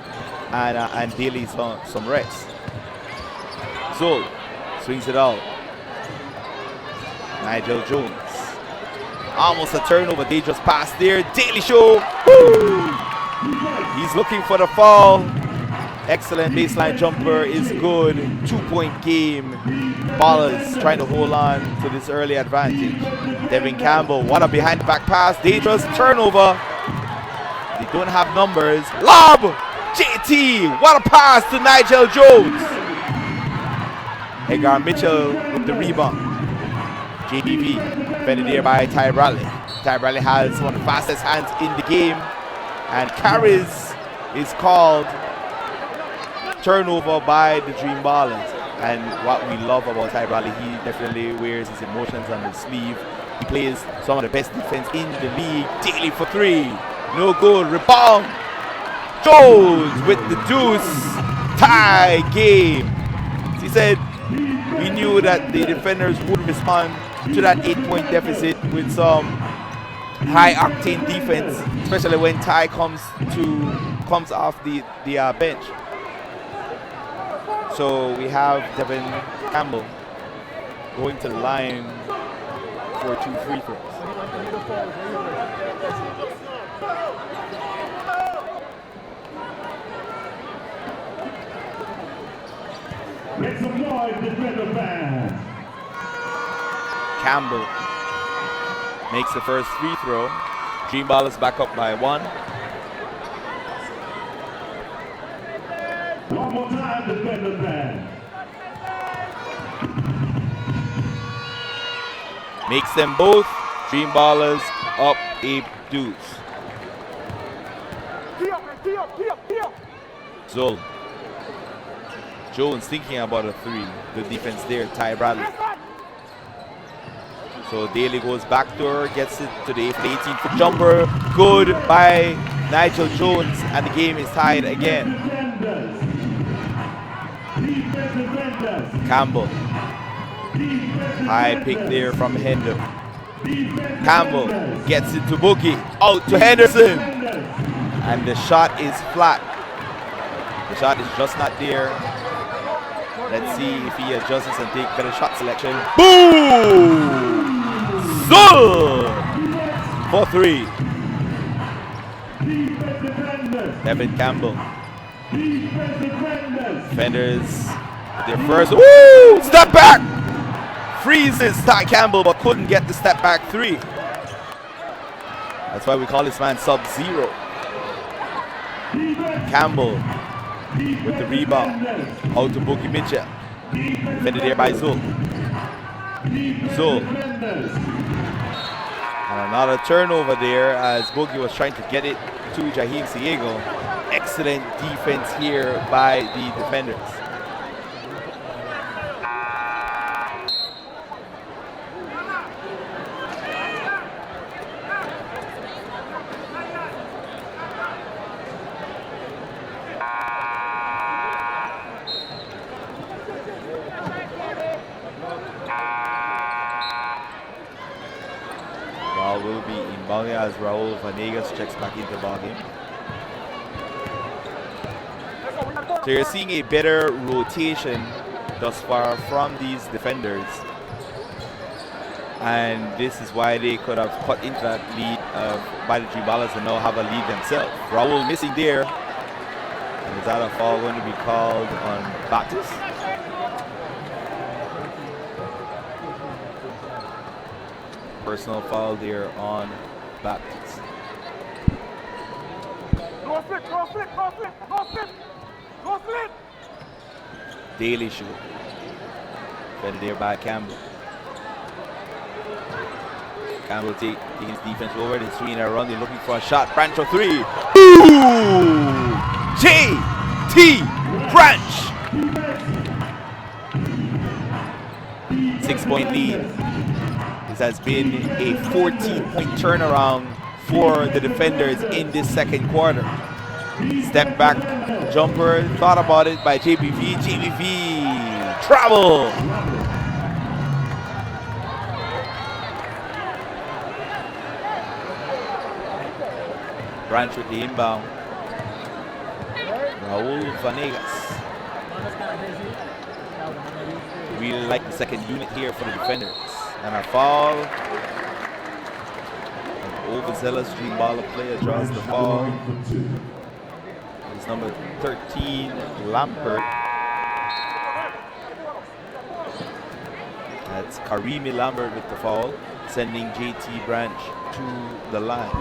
and Daly some rest. Zul swings it out. Nigel Jones. Almost a turnover, dangerous pass there. Daly show. Woo! He's looking for the foul. Excellent baseline jumper is good. 2-point game. Ballers trying to hold on to this early advantage. Devin Campbell, what a behind the back pass. Dangerous turnover. They don't have numbers. Lob! JT! What a pass to Nigel Jones! Edgar Mitchell with the rebound. JBV, defended there by Ty Bradley. Ty Bradley has one of the fastest hands in the game, and carries is called turnover by the Dream Ballers. And what we love about Ty Bradley, he definitely wears his emotions on his sleeve. He plays some of the best defense in the league. Daly for three, no good. Rebound. Jones with the deuce. Tie game. He said we knew that the defenders would respond to that 8-point deficit with some high octane defense, especially when Ty comes off the bench. So we have Devin Campbell going to the line for 2 free throws. Make some noise, defender fans. Campbell makes the first free throw. Dream Ballers back up by 1. One more time, defender fans. Makes them both. Dream Ballers up a deuce. Zol. Jones thinking about a 3. Good defense there, Ty Bradley. So Daly goes back to her, gets it to the 18th jumper. Good by Nigel Jones, and the game is tied again. Campbell. High pick there from Hendo. Campbell gets it to Boogie. Out to Henderson. And the shot is flat. The shot is just not there. Let's see if he adjusts and takes better shot selection. Boom! Zul! For 3. Devin Campbell. Defenders their first. Woo! Step back! Freezes Ty Campbell, but couldn't get the step back 3. That's why we call this man Sub-Zero. Campbell with the rebound. Out to Boogie Mitchell. Defended there by Zul. Zul. And another turnover there as Boogie was trying to get it to Jaheim Siego. Excellent defense here by the defenders. Will be inbounding as Raul Vanegas checks back into the ballgame. So you're seeing a better rotation thus far from these defenders, and this is why they could have cut into that lead by the Dream Ballers and now have a lead themselves. Raul missing there, and is that a foul going to be called on Baptist? Personal foul there on Baptist. Daly shoot. Fed there by Campbell. Campbell taking his defense over. They're swinging around. They're looking for a shot. Branch for 3. Ooh! J.T. Branch. 6-point lead. This has been a 14-point turnaround for the defenders in this second quarter. Step back jumper, thought about it by JBV. JBV, travel. Branch with the inbound. Raul Vanegas. We like the second unit here for the defenders. And a foul. An overzealous Dream Baller player draws the foul. It's number 13, Lampert. That's Karimi Lambert with the foul, sending JT Branch to the line.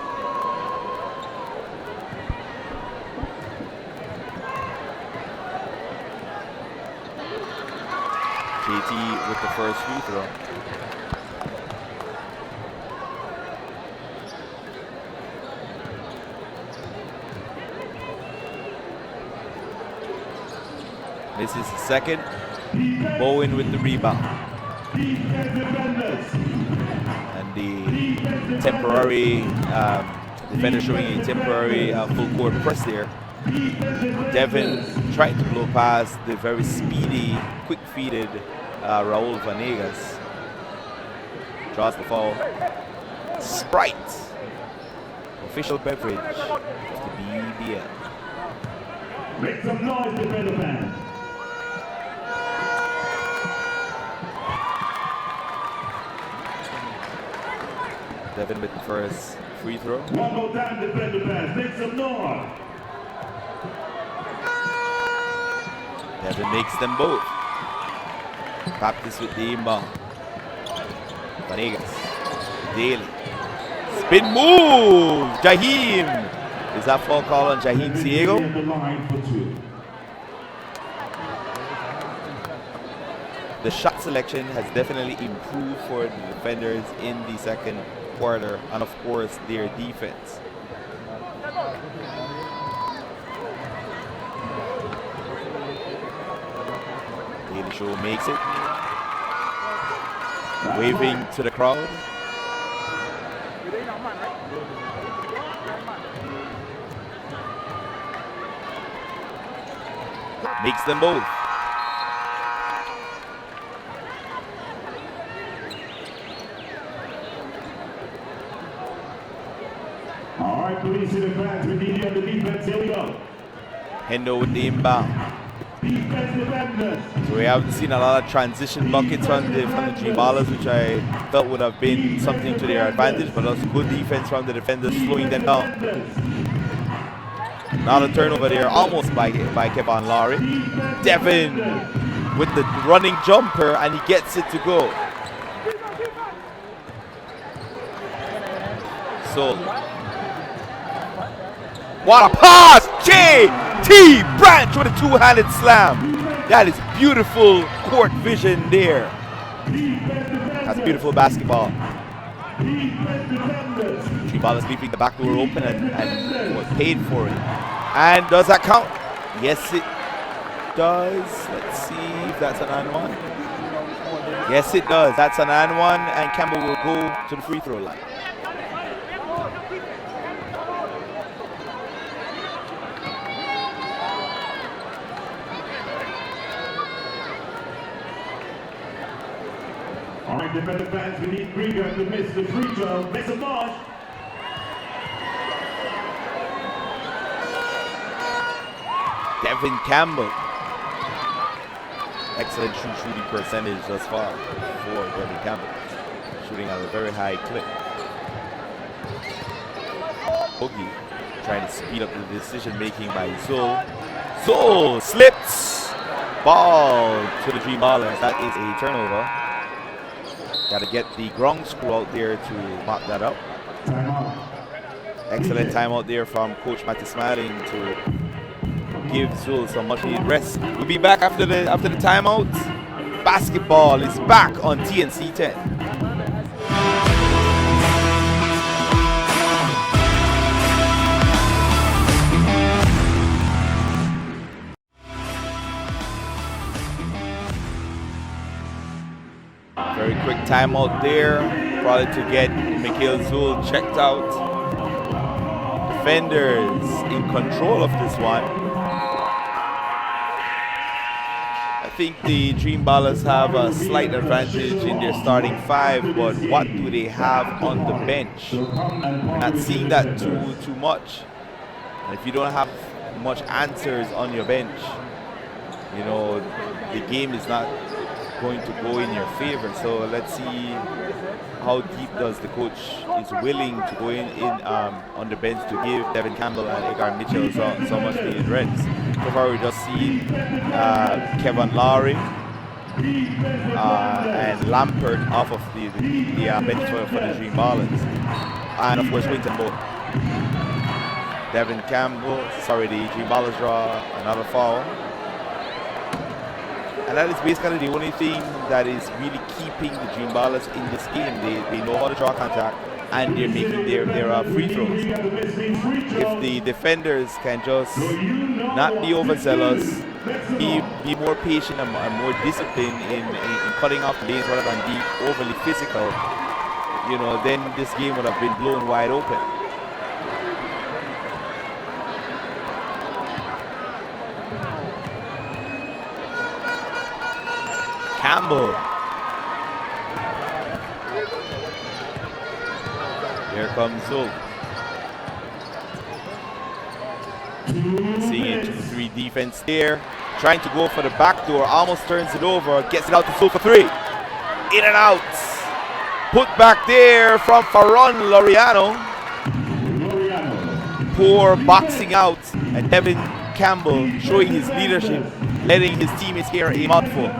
JT with the first free throw. This is the second. Bowen with the rebound. And the temporary defender showing a temporary full court press there. Devin trying to blow past the very speedy, quick-feeted Raul Vanegas. Draws the foul. Sprite, official beverage of the BBL. Make some noise, defender fans. Devin with the first free throw. One more time, defender fans. Make some noise. Devin makes them both. Baptist with the inbound. Vanegas. Daly. Spin move! Jaheim! Is that foul call on Jaheim Ciego? The line for two. The shot selection has definitely improved for the defenders in the second quarter, and of course their defense. Daily Show makes it. Waving to the crowd. Makes them both. All right, police in the fans. We need you on the defense. Here we go. Hendo with the inbound. Defense defenders. So we haven't seen a lot of transition buckets from the Dream Ballers, which I felt would have been something to their advantage, but also good defense from the defenders, slowing them down. Not a turnover there, almost by Kevon Lowry. Devin with the running jumper, and he gets it to go. So, what a pass! J.T. Branch with a two-handed slam. That is beautiful court vision there. That's beautiful basketball. Dream Ballers leaving the back door open and was paid for it. And does that count? Yes, it does. Let's see if that's an and one. Yes, it does. That's an and one, and Campbell will go to the free throw line. All right, defender fans, we need Pregame to miss the free throw. Make some noise. Devin Campbell. Excellent shooting percentage thus far for Devin Campbell. Shooting at a very high clip. Boogie trying to speed up the decision making by Zul. Zul slips. Ball to the Dream Ballers. That is a turnover. Got to get the ground screw out there to mark that up. Timeout. Excellent timeout there from Coach Matty Smiling to give Zul some much needed rest. We'll be back after the timeout. Basketball is back on TNC 10. Very quick timeout there, probably to get Mikhail Zul checked out. Defenders in control of this one. I think the Dream Ballers have a slight advantage in their starting five, but what do they have on the bench? Not seeing that too much. And if you don't have much answers on your bench, you know, the game is not going to go in your favor. So let's see how deep does the coach is willing to go in on the bench to give Devin Campbell and Edgar Mitchell so much needed rest. So far we just see Kevon Lowry and Lampert off of the bench for the Dream Ballers, and of course Winton Bolt. Devin Campbell, sorry, the Dream Ballers draw another foul. And that is basically the only thing that is really keeping the Dream Ballers in this game. They know how to draw contact, and they're making their free throws. If the defenders can just not be overzealous, be more patient and more disciplined in cutting off lanes rather than be overly physical, you know, then this game would have been blown wide open. Campbell. Here comes Zolt. Seeing a 2-3 defense there. Trying to go for the back door. Almost turns it over. Gets it out to Zolt for 3. In and out. Put back there from Faron Laureano. Poor boxing out. And Devin Campbell showing his leadership. Letting his teammates here a mouthful.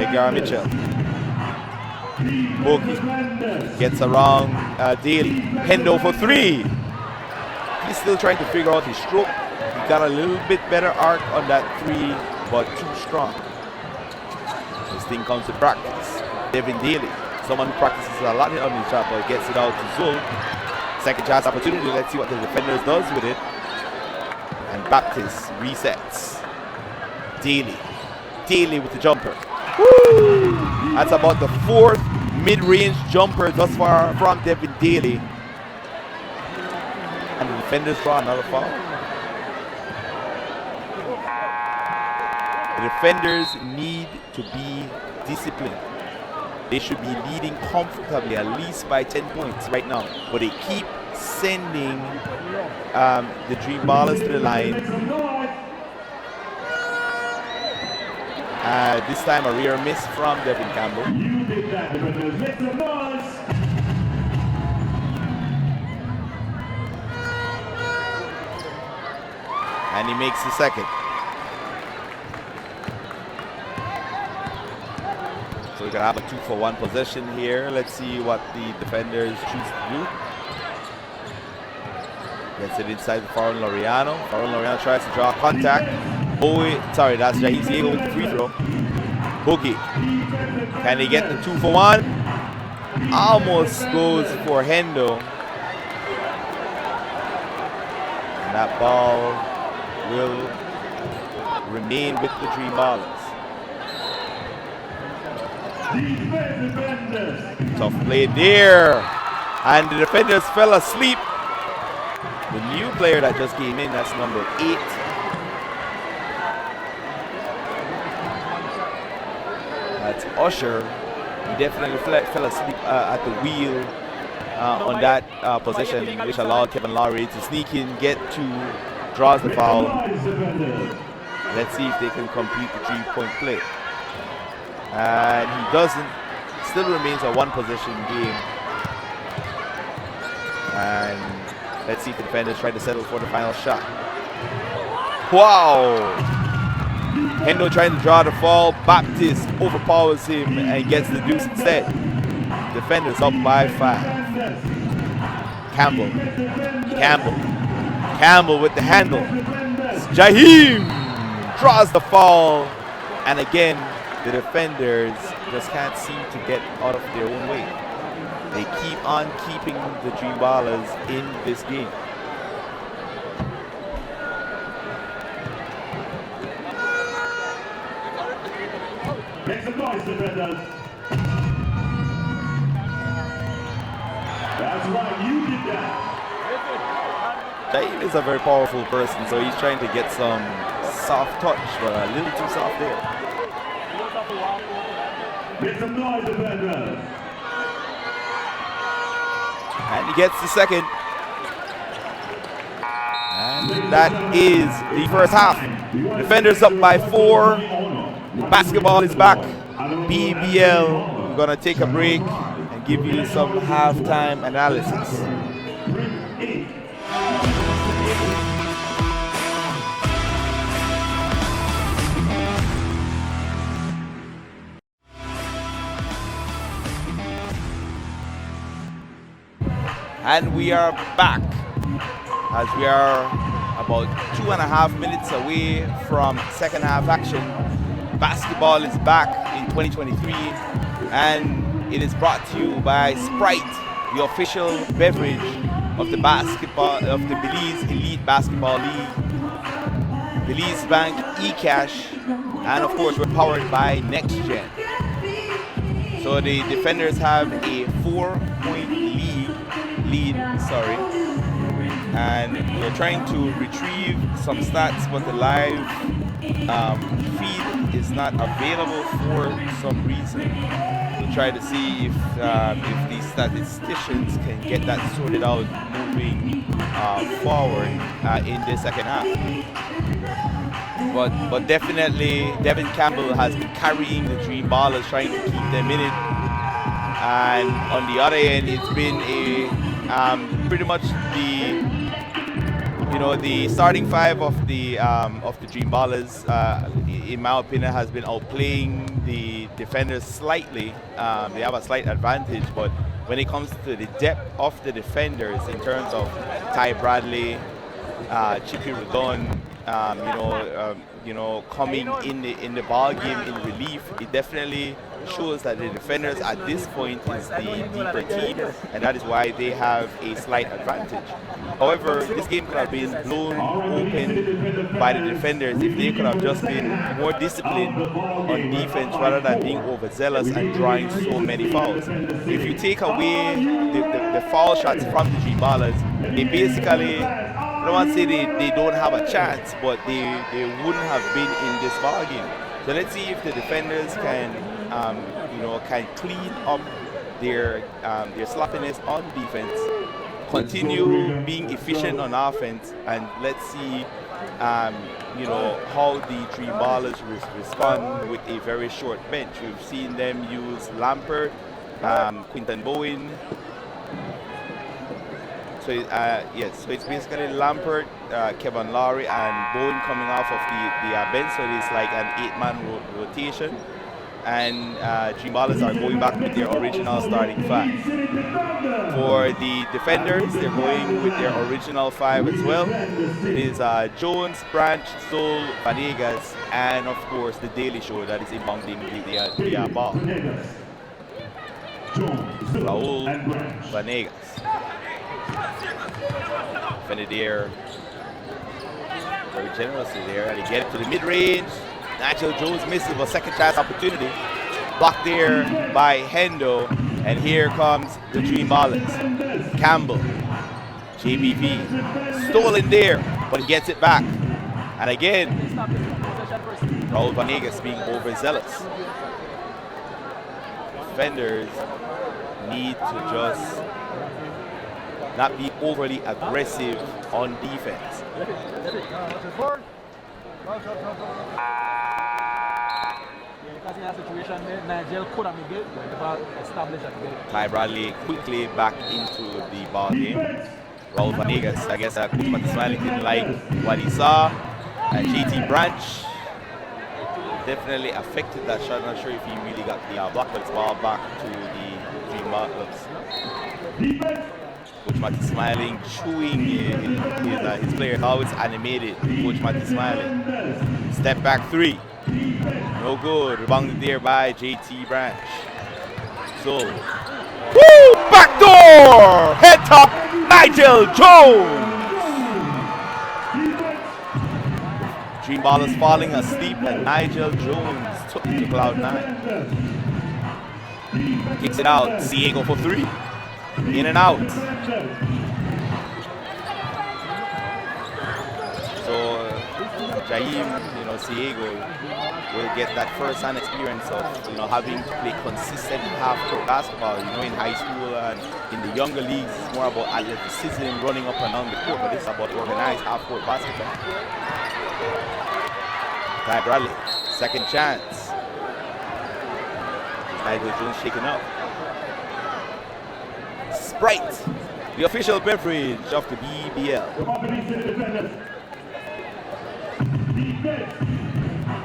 Edgar Mitchell. Boogie gets around Daly. Hendo for 3. He's still trying to figure out his stroke. He got a little bit better arc on that 3, but too strong. This thing comes to practice. Devin Daly, someone who practices a lot on his shot, but gets it out to Zul. Second chance opportunity. Let's see what the defenders does with it. And Baptist resets. Daly with the jumper. Woo! That's about the 4th mid-range jumper thus far from Devin Daly. And the defenders draw another foul. The defenders need to be disciplined. They should be leading comfortably, at least by 10 points right now. But they keep sending the Dream Ballers to the line. This time a rear miss from Devin Campbell. You did that, defenders. Make some noise. And he makes the second. So we're going to have a 2-for-1 possession here. Let's see what the defenders choose to do. Gets it inside the Faron Laureano. Faron Laureano tries to draw contact. That's Jaheim Diego with the free throw. Boogie. Can he get the 2-for-1? Almost goes for Hendo. And that ball will remain with the Dream Ballers. Tough play there. And the defenders fell asleep. The new player that just came in, that's number 8. That's Usher. He definitely fell asleep at the wheel on that possession, which allowed Kevin Lowry to sneak in, get 2, draws the foul. Let's see if they can complete the 3-point play. And he doesn't. Still remains a 1-possession game. And let's see if the defenders try to settle for the final shot. Wow! Hendo trying to draw the foul. Baptist overpowers him and gets the deuce instead. Defenders up by 5. Campbell with the handle. Jaheim draws the foul. And again, the defenders just can't seem to get out of their own way. They keep on keeping the Dream Ballers in this game. Make some noise, defenders. That's right, you did that. Dave is a very powerful person, so he's trying to get some soft touch, but a little too soft there. Make some noise, defenders. And he gets the second. And that is the first half. Defenders up by 4. Basketball is back. BBL. We're going to take a break and give you some halftime analysis. And we are back as we are about 2.5 minutes away from second half action. Basketball is back in 2023, and it is brought to you by Sprite, the official beverage of the Belize Elite Basketball League, Belize Bank eCash, and of course we're powered by NextGen. So the defenders have a 4-point lead, and we're trying to retrieve some stats, but the live feed is not available for some reason. We'll try to see if the statisticians can get that sorted out moving forward in the second half. But definitely Devin Campbell has been carrying the Dream Ballers, trying to keep them in it. And on the other end, it's been a pretty much the starting five of the Dream Ballers, in my opinion, has been outplaying the defenders slightly. They have a slight advantage, but when it comes to the depth of the defenders in terms of Ty Bradley, Chippy Rodon, coming in the ball game in relief, it definitely shows that the defenders at this point is the deeper team, and that is why they have a slight advantage. However, this game could have been blown open by the defenders if they could have just been more disciplined on defense rather than being overzealous and drawing so many fouls. If you take away the foul shots from the Dream Ballers, they basically, I don't want to say they don't have a chance, but they wouldn't have been in this ball game. So let's see if the defenders can clean up their sloppiness on defense, continue being efficient on offense, and let's see how the Dream Ballers respond with a very short bench. We've seen them use Lampert, Quinton Bowen. So it's basically Lampert, Kevin Lowry, and Bowen coming off of the bench. So it's like an 8-man rotation. And Dream Ballers are going back with their original starting five. For the defenders, they're going with their original five as well. It is Jones, Branch, Zoll, Vanegas, and of course the Daily Show that is inbounding the ball. Raul Vanegas. Defended there very generously there, and he get it to the mid-range. Nigel Jones misses a second chance opportunity. Blocked there by Hendo, and here comes the Dream Ballers. Campbell, JBV, stolen there, but he gets it back. And again, Raul Vanegas being overzealous. Defenders need to just not be overly aggressive on defense. Ty Bradley quickly back into the ball game. Raul Vanegas, I guess Coach Matismani didn't like what he saw. And JT Branch definitely affected that shot. I'm not sure if he really got the block, but it's ball back to the Dream Ballers. Coach Matty Smiling, chewing his players, always animated. Coach Matty Smiling. Step back three. No good. Rebounded there by JT Branch. So, woo! Backdoor! Head top, Nigel Jones! Dream Ballers falling asleep, and Nigel Jones took it to cloud 9. Kicks it out. Ciego for three. In and out. So Jaim, Ciego will get that first-hand experience of having to play consistent half-court basketball. In high school and in the younger leagues, it's more about athleticism, running up and down the court, but this is about organized half-court basketball. Ty Bradley, second chance. Nigel Jones shaken up. Sprite, the official beverage of the BBL.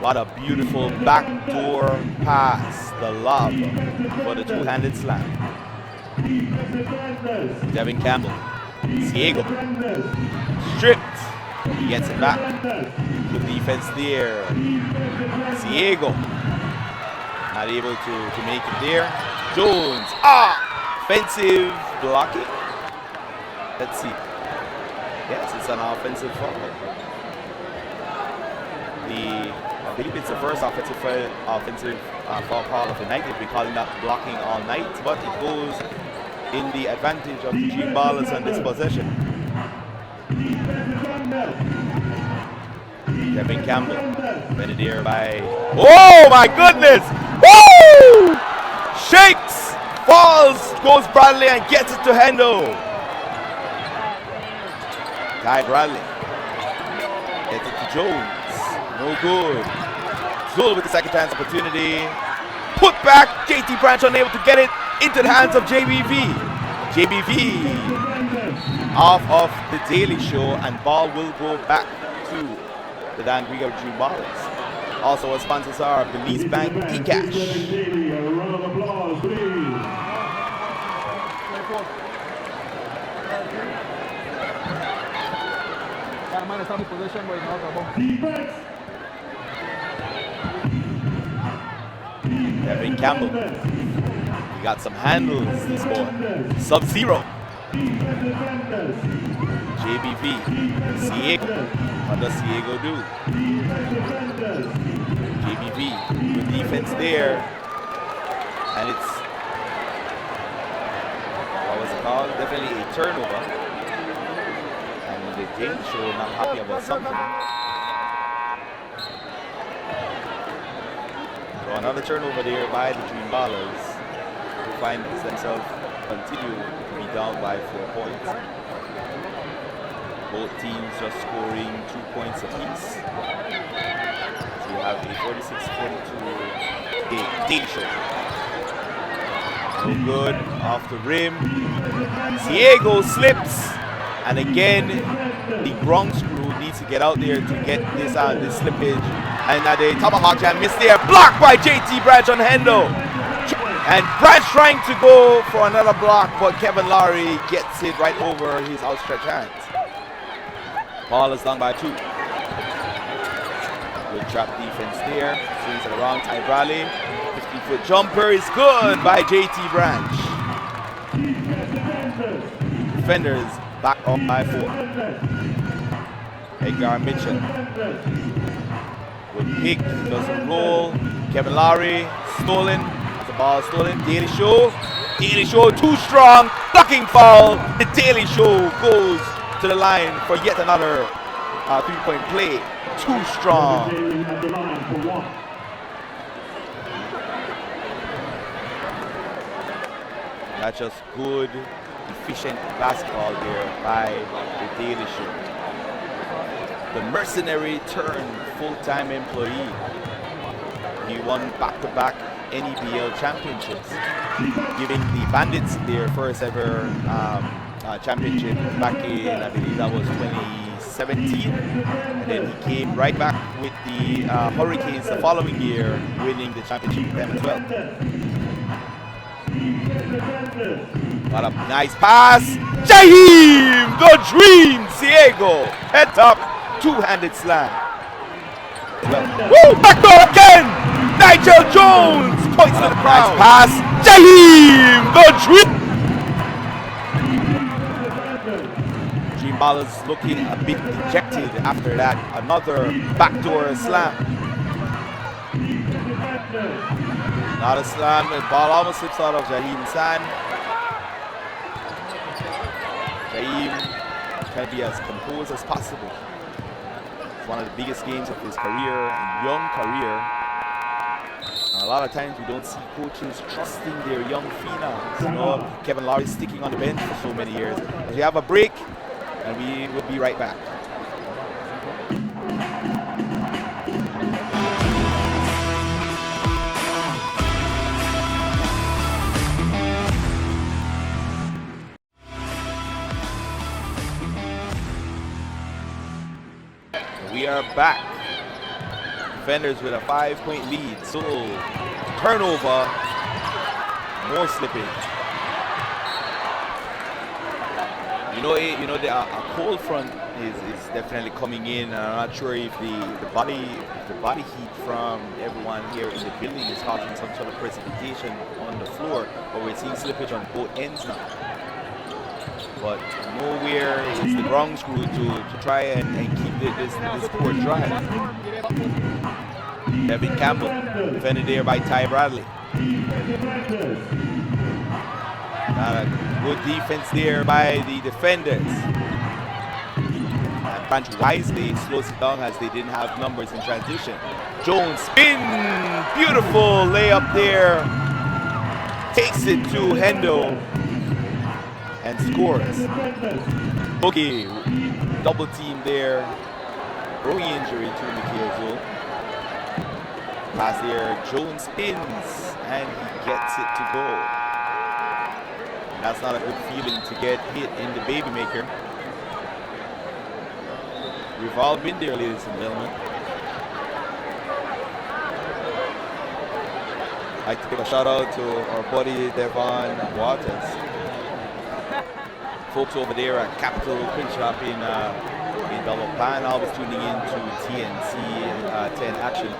What a beautiful backdoor pass, the lob for the two-handed slam. Devin Campbell, Ciego, stripped, He gets it back. Good defense there. Diego. Not able to make it there. Jones. Offensive blocking. Let's see. Yes, it's an offensive foul. I believe it's the first offensive foul call of the night. They've been calling that blocking all night, but it goes in the advantage of the Dream Ballers on this possession. Kevin Campbell, better there by. Oh my goodness! Woo! Shakes, falls, goes Bradley and gets it to Hendo. Ty Bradley gets it to Jones. No good. Zul with the second chance opportunity. Put back. JT Branch unable to get it into the hands of JBV. JBV off of the Daily Show, and ball will go back to the Dan Grieger Dream Ballers. Also, our sponsors are Belize Bank, eCash. A round of applause, please. Defense. Kevin Campbell. He got some handles this boy. Sub-Zero. JBV. Ciego. What does Ciego do? JBV. Good defense there. And it's, what was it called? Definitely a turnover. And the Daily Show not happy about something. So another turnover there by the Dream Ballers, who find themselves continue to be down by 4 points. Both teams just scoring 2 points apiece. So you have a 46-42 Daily Show. No good, off the rim. Diego slips, and again the Bronx crew needs to get out there to get this slippage. And the tomahawk jam missed there, blocked by JT Branch on Hendo. And Branch trying to go for another block, but Kevin Lowry gets it right over his outstretched hands. Ball is down by 2. Good trap defense there. Swings at the wrong time. Bradley, 50-foot jumper is good by JT Branch. Defenders back up by 4. Edgar Mitchell. Good pick, doesn't roll. Kevin Lowry, stolen. The ball stolen. Daily Show. Daily Show too strong. Blocking foul. The Daily Show goes to the line for yet another 3-point play. Too strong. That's just good, efficient basketball there by the Daily Show. The mercenary turned full-time employee. He won back-to-back NEBL championships, giving the Bandits their first ever championship back in, I believe that was 2017. And then he came right back with the Hurricanes the following year, winning the championship with them as well. What a nice pass. Jaheim, the Dream, Diego, head up, two-handed slam. Woo, backdoor again. Nigel Jones points to the crowd. Nice pass. Jaheim, the Dream. Dream Ballers looking a bit dejected after that. Another backdoor slam. Not a slam, the ball almost slips out of Jaheim's hand. Jaheim can be as composed as possible. It's one of the biggest games of his career, young career. And a lot of times we don't see coaches trusting their young phenoms. You know, Kevin Lowry sticking on the bench for so many years. But we have a break, and we will be right back. We are back. Defenders with a 5-point lead. So turnover, more slippage. A cold front is definitely coming in, and I'm not sure if the body heat from everyone here in the building is causing some sort of precipitation on the floor, but we're seeing slippage on both ends now. But nowhere is the ground screw to try and keep this court dry. Devin Campbell, defended there by Ty Bradley. Good defense there by the defenders. And Branch wisely slows it down as they didn't have numbers in transition. Jones spin, beautiful layup there. Takes it to Hendo and scores. Boogie, double team there. Growing injury to Mikhail. Pass there, Jones spins and he gets it to go. That's not a good feeling to get hit in the baby maker. We've all been there, ladies and gentlemen. I'd like to give a shout out to our buddy Devon Waters. Folks over there at Capital Print Shop in Double Pan, always tuning in to TNC 10 Action.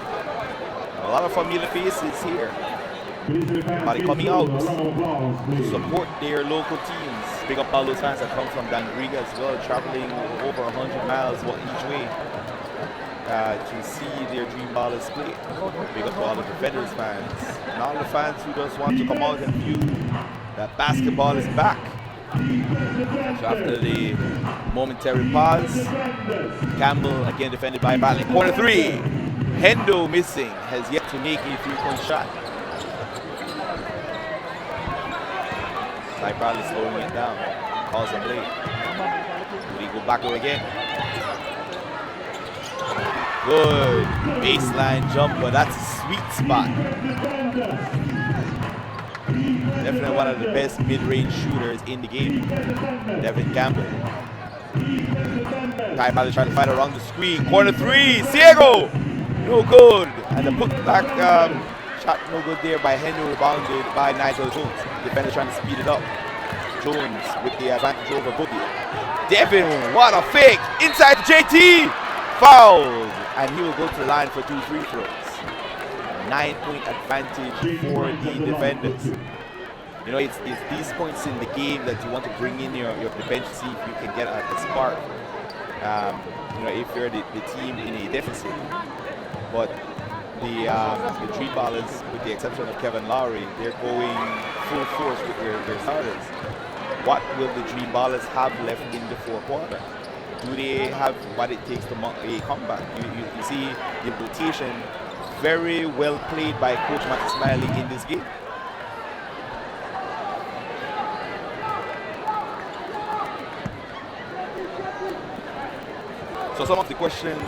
A lot of familiar faces here. Everybody coming out to support their local teams. Big up all those fans that come from Dandriga as well, traveling over 100 miles each way to see their Dream Ballers play. Big up to all the Defenders fans and all the fans who just want to come out and view that basketball is back. So after the momentary pause, Campbell again defended by Bradley. Corner three. Hendo missing, has yet to make a three-point shot. Ty Bradley slowing it down. Calls a play. Would he go backward again? Good baseline jumper. That's a sweet spot. Definitely one of the best mid-range shooters in the game. Devin Campbell. Ty Bradley trying to fight around the screen. Corner three. Ciego. No good. And the put back shot no good there by Henry, rebounded by Nigel Jones. Defender trying to speed it up. Jones with the advantage over Boogie. Devin, what a fake. Inside to JT. Fouled. And he will go to the line for 2 free throws. 9-point advantage for the defenders. You know, it's these points in the game that you want to bring in your bench to see if you can get a spark. You know, if you're the team in a deficit. But the Dream Ballers, with the exception of Kevin Lowry, they're going full force with their starters. What will the Dream Ballers have left in the fourth quarter? Do they have what it takes to mount a comeback? You see the rotation very well played by Coach Matty Smiley in this game. So some of the questions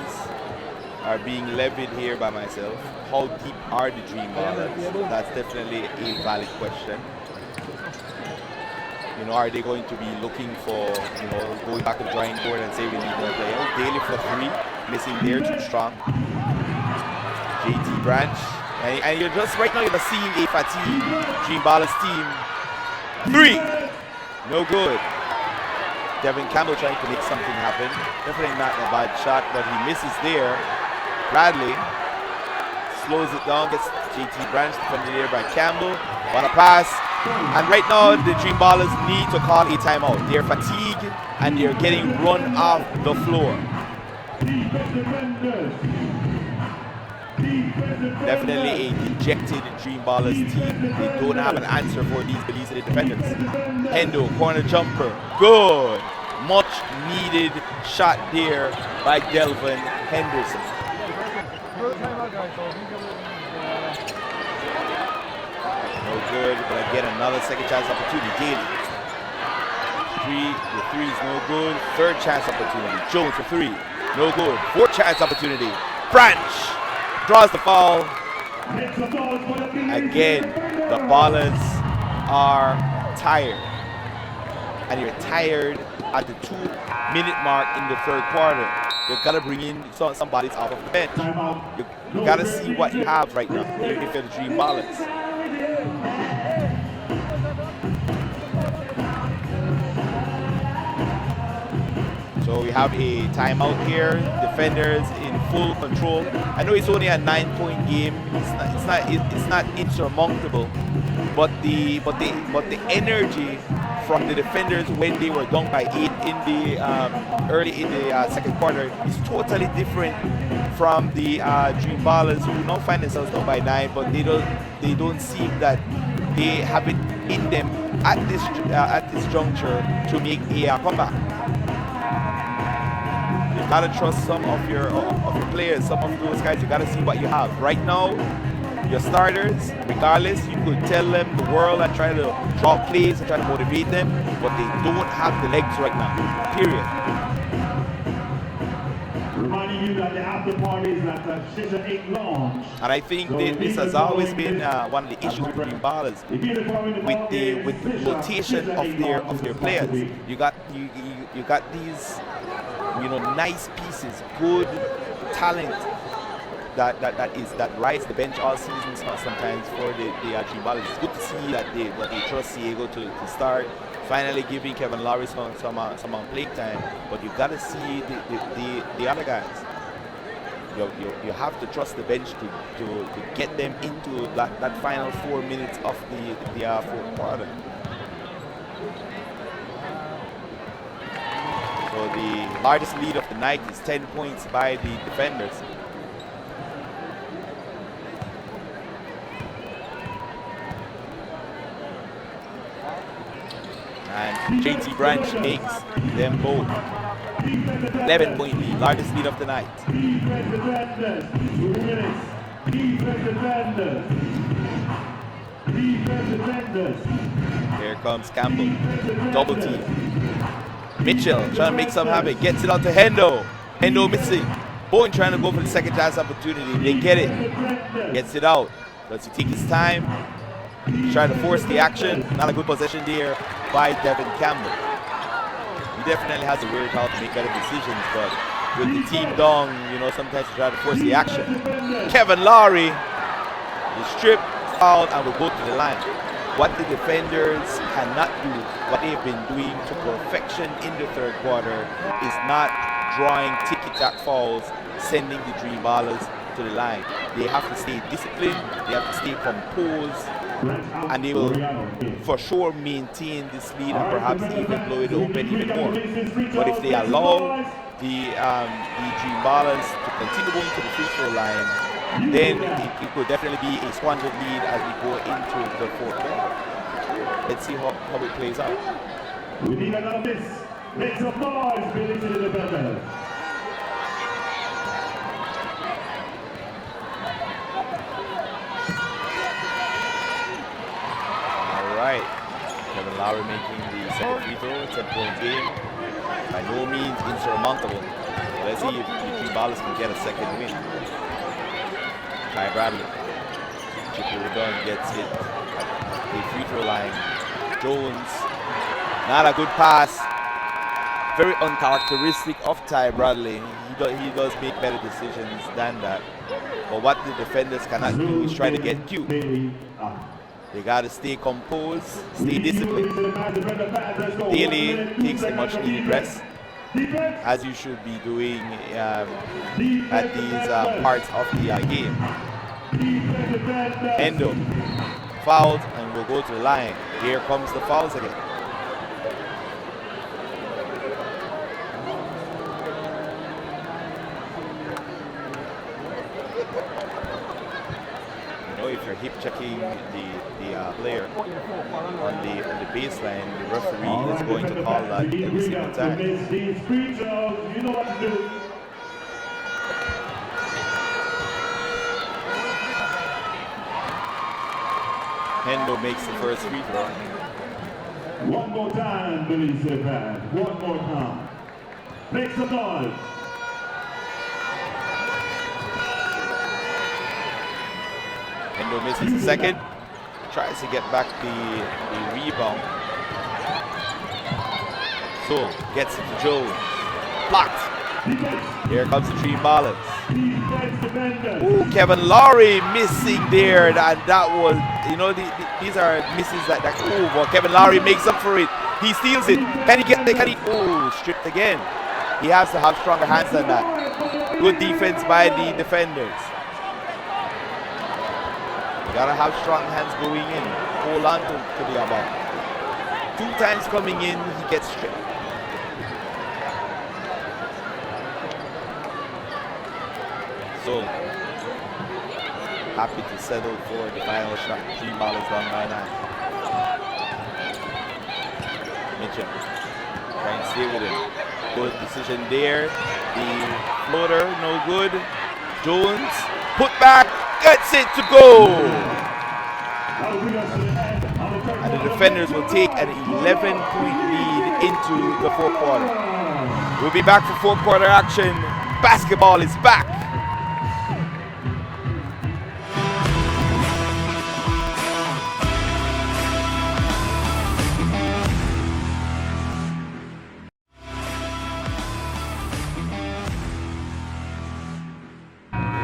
are being levied here by myself. How deep are the Dream Ballers? That's definitely a valid question. You know, are they going to be looking for, you know, going back to the drawing board and say we need more players? Daly for three, missing there, too strong. JT Branch, and you're just right now you're seeing a fatigue Dream Ballers team. Three, no good. Devin Campbell trying to make something happen. Definitely not a bad shot, but he misses there. Bradley slows it down, gets JT Branch defended there by Campbell. On a pass, and right now the Dream Ballers need to call a timeout. They're fatigued and they're getting run off the floor. Definitely a dejected Dream Ballers team. They don't have an answer for these elite defenders. Hendo, corner jumper, good. Much needed shot there by Delvin Henderson. No good, but again another second chance opportunity. Daly. The three is no good. Third chance opportunity. Jones for three. No good. Fourth chance opportunity. Branch draws the foul. Again, the Ballers are tired. And you're tired at the 2-minute mark in the third quarter. You've got to bring in somebody off of the bench. You got to see what you have right now if you're the Dream Ballers. So we have a timeout here. Defenders in full control. I know it's only a 9-point game. It's not insurmountable, but the energy from the defenders when they were down by 8 in the early in the second quarter is totally different from the Dream Ballers, who now find themselves down by 9, but they don't seem that they have it in them at this juncture to make a comeback. You gotta trust some of your players, some of those guys. You gotta see what you have right now. Your starters, regardless, you could tell them the world and try to draw plays and try to motivate them, but they don't have the legs right now. Period. Reminding you that the after party is at the Shisha 8 Lounge. And I think this has always been one of the issues with Dream Ballers, with the rotation of their players. You got these nice pieces, good talent that rides the bench all season sometimes for the Dream Ballers. It's good to see that they trust Diego to start. Finally giving Kevin Lowry some play time, but you gotta see the other guys. You have to trust the bench to get them into that final 4 minutes of the fourth quarter. So the largest lead of the night is 10 points by the defenders. And JT Branch makes them both. 11-point lead, largest lead of the night. Here comes Campbell, double team. Mitchell trying to make some happen, gets it out to Hendo. Hendo missing. Bowen trying to go for the second chance opportunity. They get it, gets it out. Does he take his time? Trying to force the action. Not a good possession there by Devin Campbell. He definitely has the wherewithal to make better decisions, but with the team down, sometimes you try to force the action. Kevin Lowry is stripped, fouled, and will go to the line. What the defenders cannot do, what they've been doing to perfection in the third quarter, is not drawing ticky-tack fouls, sending the Dream Ballers to the line. They have to stay disciplined, they have to stay composed, and they will for sure maintain this lead and perhaps even blow it open even more. But if they allow the Dream Ballers to continue going to the free throw line, then it could definitely be a squandered lead as we go into the fourth quarter. Let's see how it plays out. We need another miss. Make some noise, Billy, to the defenders. Right, Kevin Lowry making the second free throw. 10-point game. By no means insurmountable. Let's see if the Dream Ballers can get a second win. Ty Bradley. Chippy Redon gets it at the free throw line. Jones. Not a good pass. Very uncharacteristic of Ty Bradley. He does make better decisions than that. But what the defenders cannot do is try to get cute. They got to stay composed, stay disciplined. Daly takes a much needed rest, as you should be doing at these parts of the game. Endo fouled and will go to the line. Here comes the fouls again. If you're hip checking the player on the baseline, the referee is going to call that every single time. Hendo makes the first free throw. One more time, Billy Zivad. One more time. Make some noise. Hendo misses the second, tries to get back the rebound. So, gets it to Jones. Blocked. Here comes the Dream Ballers. Ooh, Kevin Lowry missing there. And that was, these are misses that ooh, well, Kevin Lowry makes up for it. He steals it. Can he get the, ooh, stripped again. He has to have stronger hands than that. Good defense by the defenders. You gotta have strong hands going in. Hold on to the ball. 2 times coming in, he gets stripped. So happy to settle for the final shot. 3 balls down by 9. Mitchell trying to stay with him. Good decision there. The floater, no good. Jones, put back, gets it to go. And the defenders will take an 11-point lead into the 4th quarter. We'll be back for 4th quarter action. Basketball is back.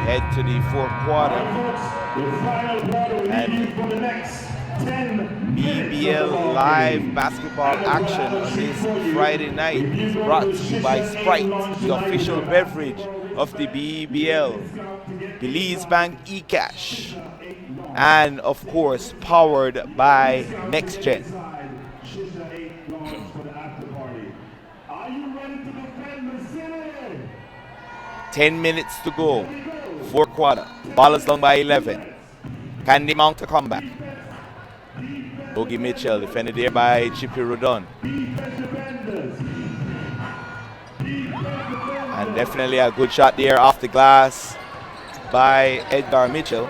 Head to the 4th quarter. And BBL live basketball action on this Friday night is brought to you by Sprite, the official beverage of the BBL, Belize Bank eCash, and of course powered by NextGen. 10 minutes to go. 4th quarter. Ball is down by 11. Can they mount a comeback? Bogey Mitchell defended there by Chippy Rodon. And definitely a good shot there off the glass by Edgar Mitchell.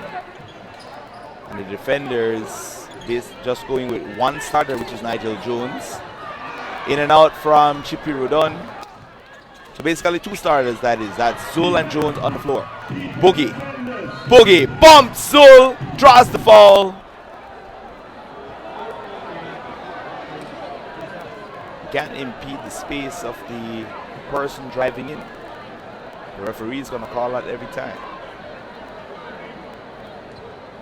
And the defenders is just going with 1 starter, which is Nigel Jones. In and out from Chippy Rodon. So basically 2 starters, that is. That's Zul and Jones on the floor. Boogie. Boogie bumps Zul, draws the foul. Can't impede the space of the person driving in. The referee is going to call that every time.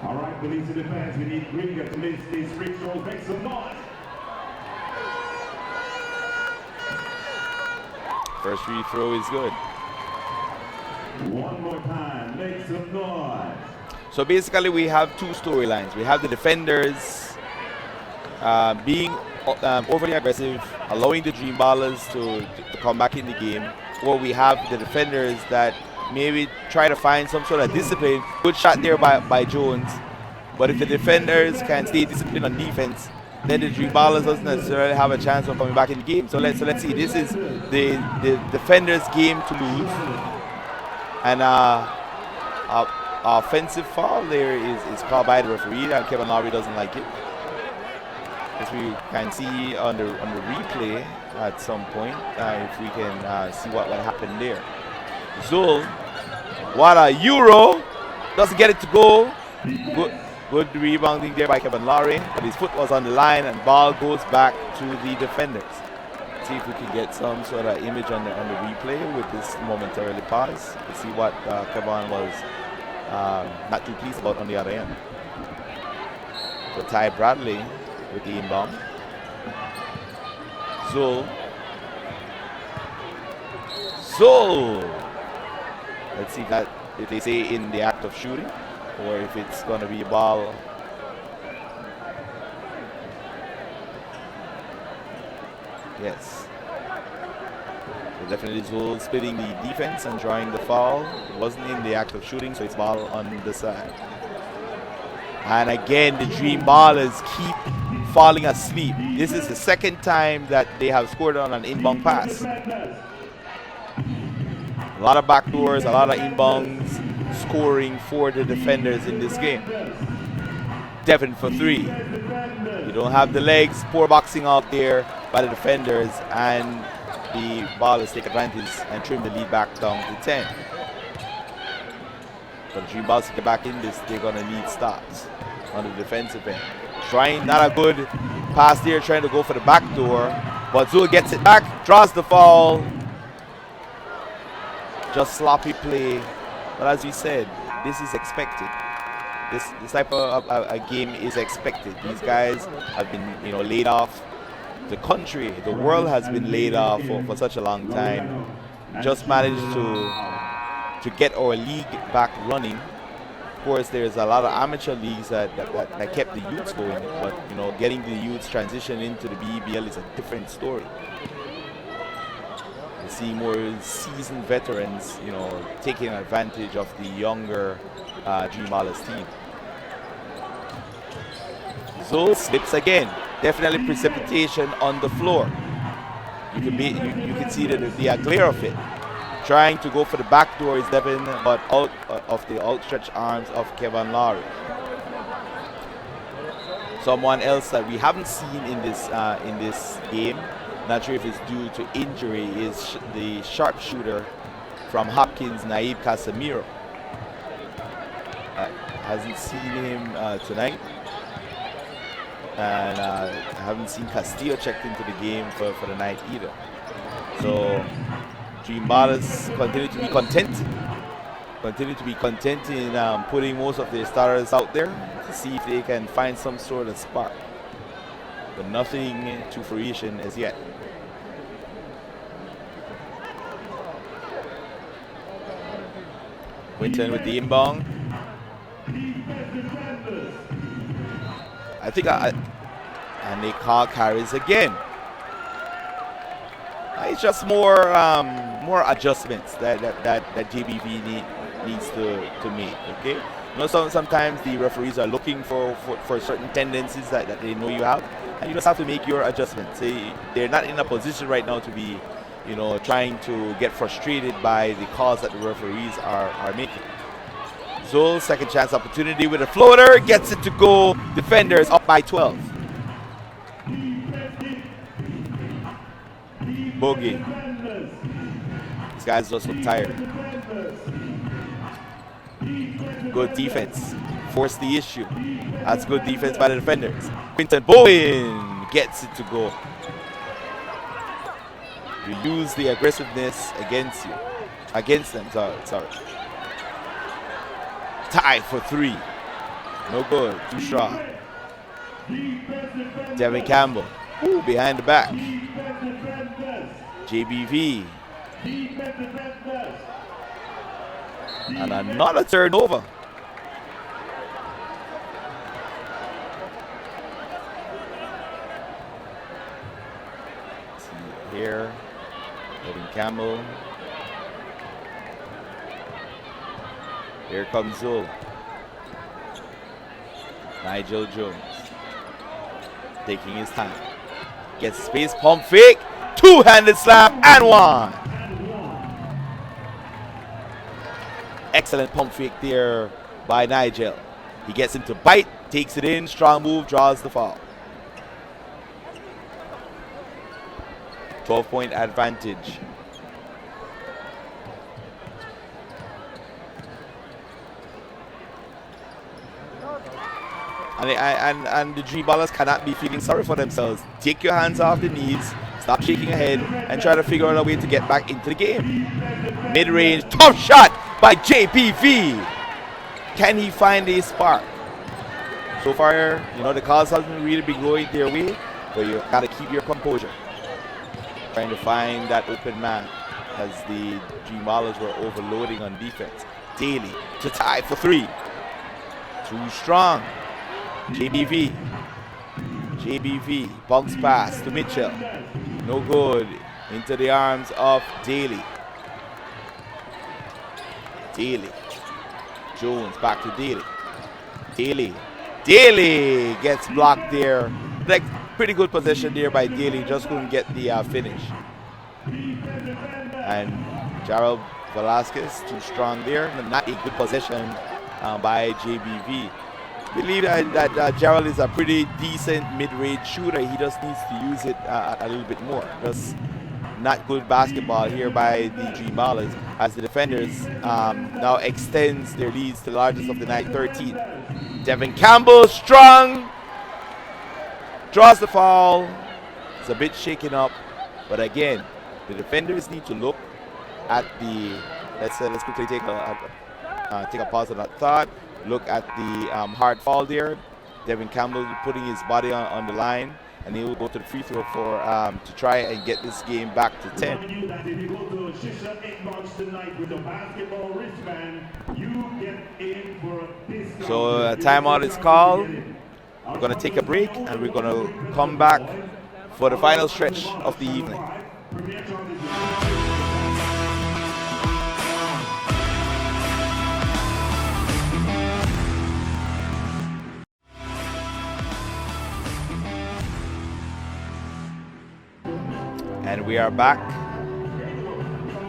All right, Belize defense. We need Gringa to miss these free throws. Make some noise. First free throw is good. One more time, make some noise. So basically we have 2 storylines. We have the defenders being overly aggressive, allowing the Dream Ballers to come back in the game. Or we have the defenders that maybe try to find some sort of discipline. Good shot there by Jones. But if the defenders can stay disciplined on defense, then the Dream Ballers doesn't necessarily have a chance of coming back in the game. So let's see. This is the defenders' game to lose. And offensive foul there is called by the referee, and Kevin Lowry doesn't like it. As we can see on the replay at some point, if we can see what happened there. Zul, what a Euro! Doesn't get it to go. Good rebounding there by Kevin Lowry, but his foot was on the line, and ball goes back to the defenders. See if we can get some sort of image on the replay with this momentarily pause to see what Kevin was not too pleased about on the other end. So Ty Bradley with the inbound. Zul. Let's see if they say in the act of shooting, or if it's going to be a ball. Yes. So definitely Zul splitting the defense and drawing the foul. It wasn't in the act of shooting, so it's ball on the side. And again, the Dream Ballers keep falling asleep. This is the 2nd time that they have scored on an inbound pass. A lot of backdoors, a lot of inbounds scoring for the defenders in this game. Devin for 3. You don't have the legs, poor boxing out there by the defenders, and the Ballers take advantage and trim the lead back down to 10. For the Dream Ballers to get back in this, they're going to need stops on the defensive end. Trying, not a good pass there, trying to go for the back door, but Zul gets it back, draws the foul. Just sloppy play, but as we said, this is expected. This type of a game is expected. These guys have been, laid off. The country, the world has been laid off for such a long time. just managed to get our league back running. Of course, there's a lot of amateur leagues that kept the youths going, but you know, getting the youths transition into the BEBL is a different story. You see more seasoned veterans, you know, taking advantage of the younger Dream Ballers team. So slips again. Definitely precipitation on the floor. You can see the glare of it. Trying to go for the back door is Devin, but out of the outstretched arms of Kevin Lowry. Someone else that we haven't seen in this game, not sure if it's due to injury, is the sharpshooter from Hopkins, Naib Casemiro. Hasn't seen him tonight. And I haven't seen Castillo checked into the game for the night either. So Dream Ballers continue to be content in putting most of their starters out there to see if they can find some sort of spark. But nothing to fruition as yet. Winton with the inbound. I think and they call carries again. It's just more adjustments that JBV needs to make. Okay, you know, sometimes the referees are looking for certain tendencies that they know you have, and you just have to make your adjustments. They're not in a position right now to be, you know, trying to get frustrated by the calls that the referees are making. Zul, second chance opportunity with a floater, gets it to go. Defenders up by 12. Bogey. These guys just look tired. Good defense. Force the issue. That's good defense by the defenders. Quinton Bowen gets it to go. You use the aggressiveness against them. Sorry. Tie for 3. No good. Too strong. Devin Campbell. Ooh, behind the back. JBV. And another turnover. See here. Devin Campbell. Here comes Zul. Nigel Jones. Taking his time. Gets space, pump fake. Two-handed slap and one. Excellent pump fake there by Nigel. He gets him to bite, takes it in, strong move, draws the foul. 12-point advantage. And the Dream Ballers cannot be feeling sorry for themselves. Take your hands off the knees, stop shaking your head, and try to figure out a way to get back into the game. Mid-range, tough shot by JPV. Can he find a spark? So far, you know, the calls hasn't really been going their way, but you gotta keep your composure. Trying to find that open man as the Dream Ballers were overloading on defense. Daly to tie for 3. Too strong. JBV bounce pass to Mitchell, no good, into the arms of Daly. Jones back to Daly gets blocked there. Like, pretty good possession there by Daly, just couldn't get the finish. And Gerald Velasquez too strong there, not a good possession by JBV. I believe that Gerald is a pretty decent mid-range shooter. He just needs to use it a little bit more. Just not good basketball here by the Dream Ballers as the defenders now extends their leads to the largest of the night, 13. Devin Campbell, strong, draws the foul. It's a bit shaken up, but again, the defenders need to look at the. Let's quickly take a pause on that thought. Look at the hard foul there. Devin Campbell putting his body on the line. and he will go to the free throw for to try and get this game back to 10. Reminding you that if you go to Shisha Inbox tonight with a basketball wristband, you get in for a discount. So a timeout is called. We're going to take a break, and we're going to come back for the final stretch of the evening. And we are back,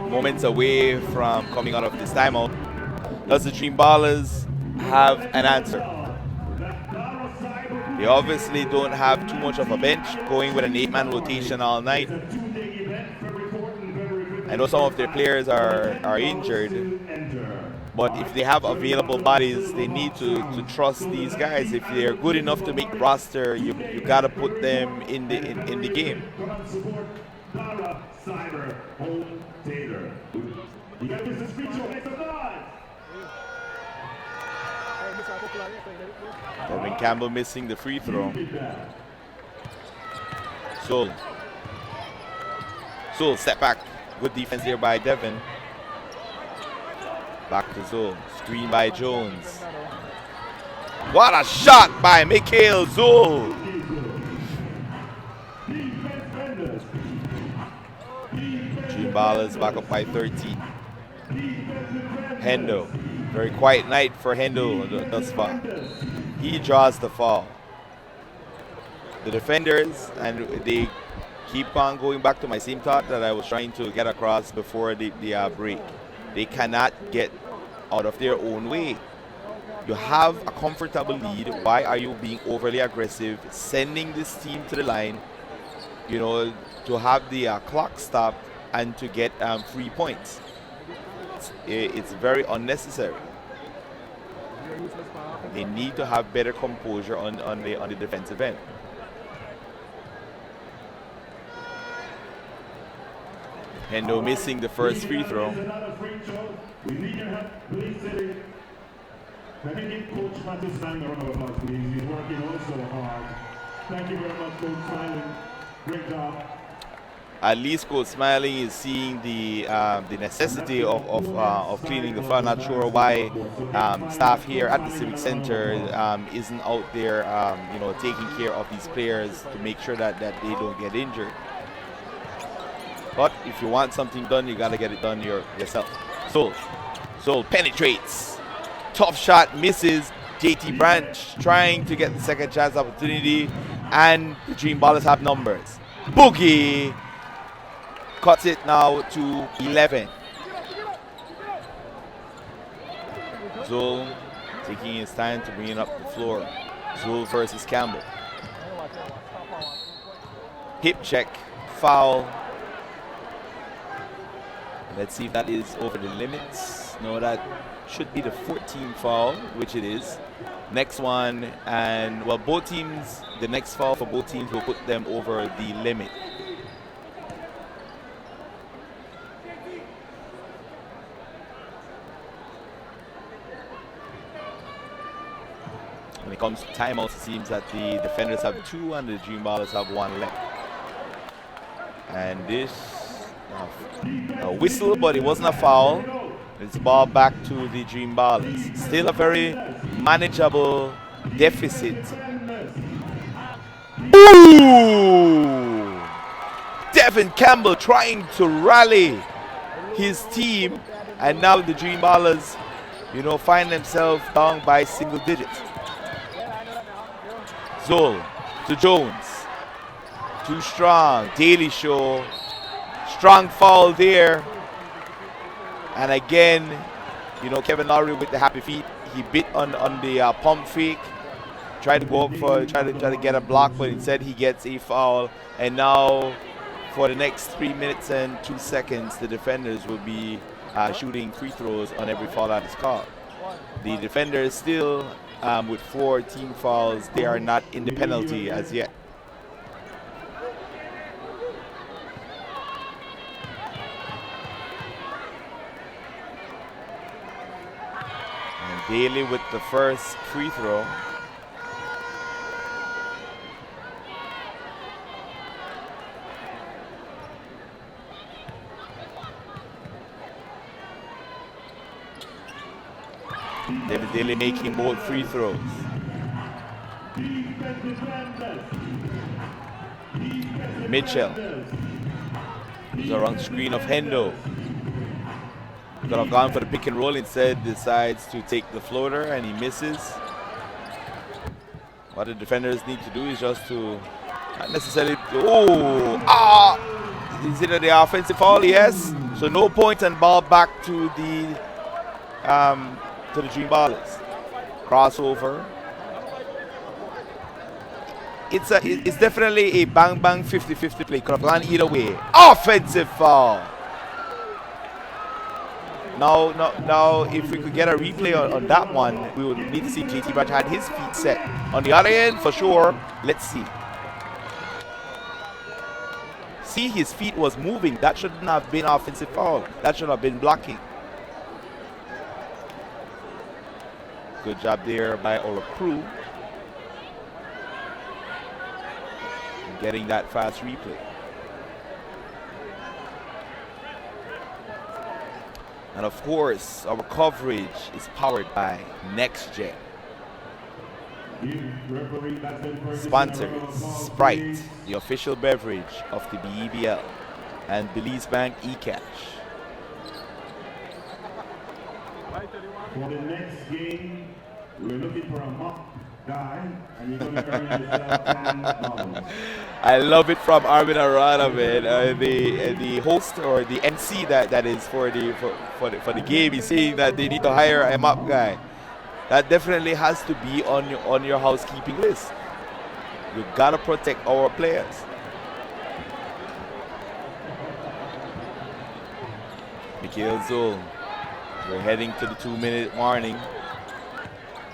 moments away from coming out of this timeout. Does the Dream Ballers have an answer? They obviously don't have too much of a bench, going with an 8-man rotation all night. I know some of their players are injured, but if they have available bodies, they need to trust these guys. If they're good enough to make the roster, you got to put them in the game. Devin Campbell missing the free throw. Soul step back. Good defense here by Devin. Back to Zoul. Screen by Jones. What a shot by Mikhail Zoul. Dream Ballers back up by 13. Hendo. Very quiet night for Hendo thus far. He draws the foul. The defenders, and they keep on going back to my same thought that I was trying to get across before the break. They cannot get out of their own way. You have a comfortable lead. Why are you being overly aggressive, sending this team to the line, to have the clock stopped and to get 3 points? It's very unnecessary. They need to have better composure on the defensive end. Hendo missing the first free throw. We need your help, please. Let me give Coach Matthew Snyder a round of applause, please. He's working also hard. Thank you very much, Coach Smiling. Great job. At least Coach Smiling is seeing the necessity of cleaning the floor. Not sure why staff here at the Civic Center isn't out there, taking care of these players to make sure that they don't get injured. But if you want something done, you got to get it done yourself. Soul penetrates. Tough shot, misses. JT Branch trying to get the second chance opportunity, and the Dream Ballers have numbers. Boogie cuts it now to 11. Zoul taking his time to bring it up the floor. Zoul versus Campbell. Hip check, foul. Let's see if that is over the limits. No, that should be the 14th foul, which it is. Next one, and well, both teams, the next foul for both teams will put them over the limit. When it comes to timeouts, it seems that the defenders have 2 and the Dream Ballers have 1 left. And this, a whistle, but it wasn't a foul. It's ball back to the Dream Ballers. Still a very manageable deficit. Ooh! Devin Campbell trying to rally his team, and now the Dream Ballers, find themselves down by single digits. Zoul to Jones. Too strong. Daily Show. Strong foul there. And again, Kevin Lowry with the happy feet. He bit on the pump fake. Tried to go up try to get a block, but instead he gets a foul. And now, for the next 3 minutes and 2 seconds, the defenders will be shooting free throws on every foul that is called. The defenders still with 4 team fouls. They are not in the penalty as yet. Daly with the first free throw. David Daly making both free throws. Mitchell. He's around screen of Hendo. Could have gone for the pick and roll, instead decides to take the floater and he misses. What the defenders need to do is just to not necessarily. Is it the offensive foul? Yes. So no point and ball back to the Dream Ballers. Crossover. It's definitely a bang bang 50-50 play. Could have gone either way. Offensive foul. Now, if we could get a replay on that one, we would need to see JT Batch had his feet set. On the other end, for sure, let's see. See, his feet was moving. That shouldn't have been offensive foul. That should have been blocking. Good job there by our crew. Getting that fast replay. And of course, our coverage is powered by NextGen. Sponsors, Sprite, the official beverage of the BEBL, and Belize Bank eCash. For the next game, we're looking for a mock guy, and you're going to earn yourself $10. I love it from Armin Arana, man. The host or the MC that is for the game is saying that they need to hire a mop guy. That definitely has to be on your housekeeping list. You gotta protect our players. Mikhail Zul. We're heading to the 2-minute warning.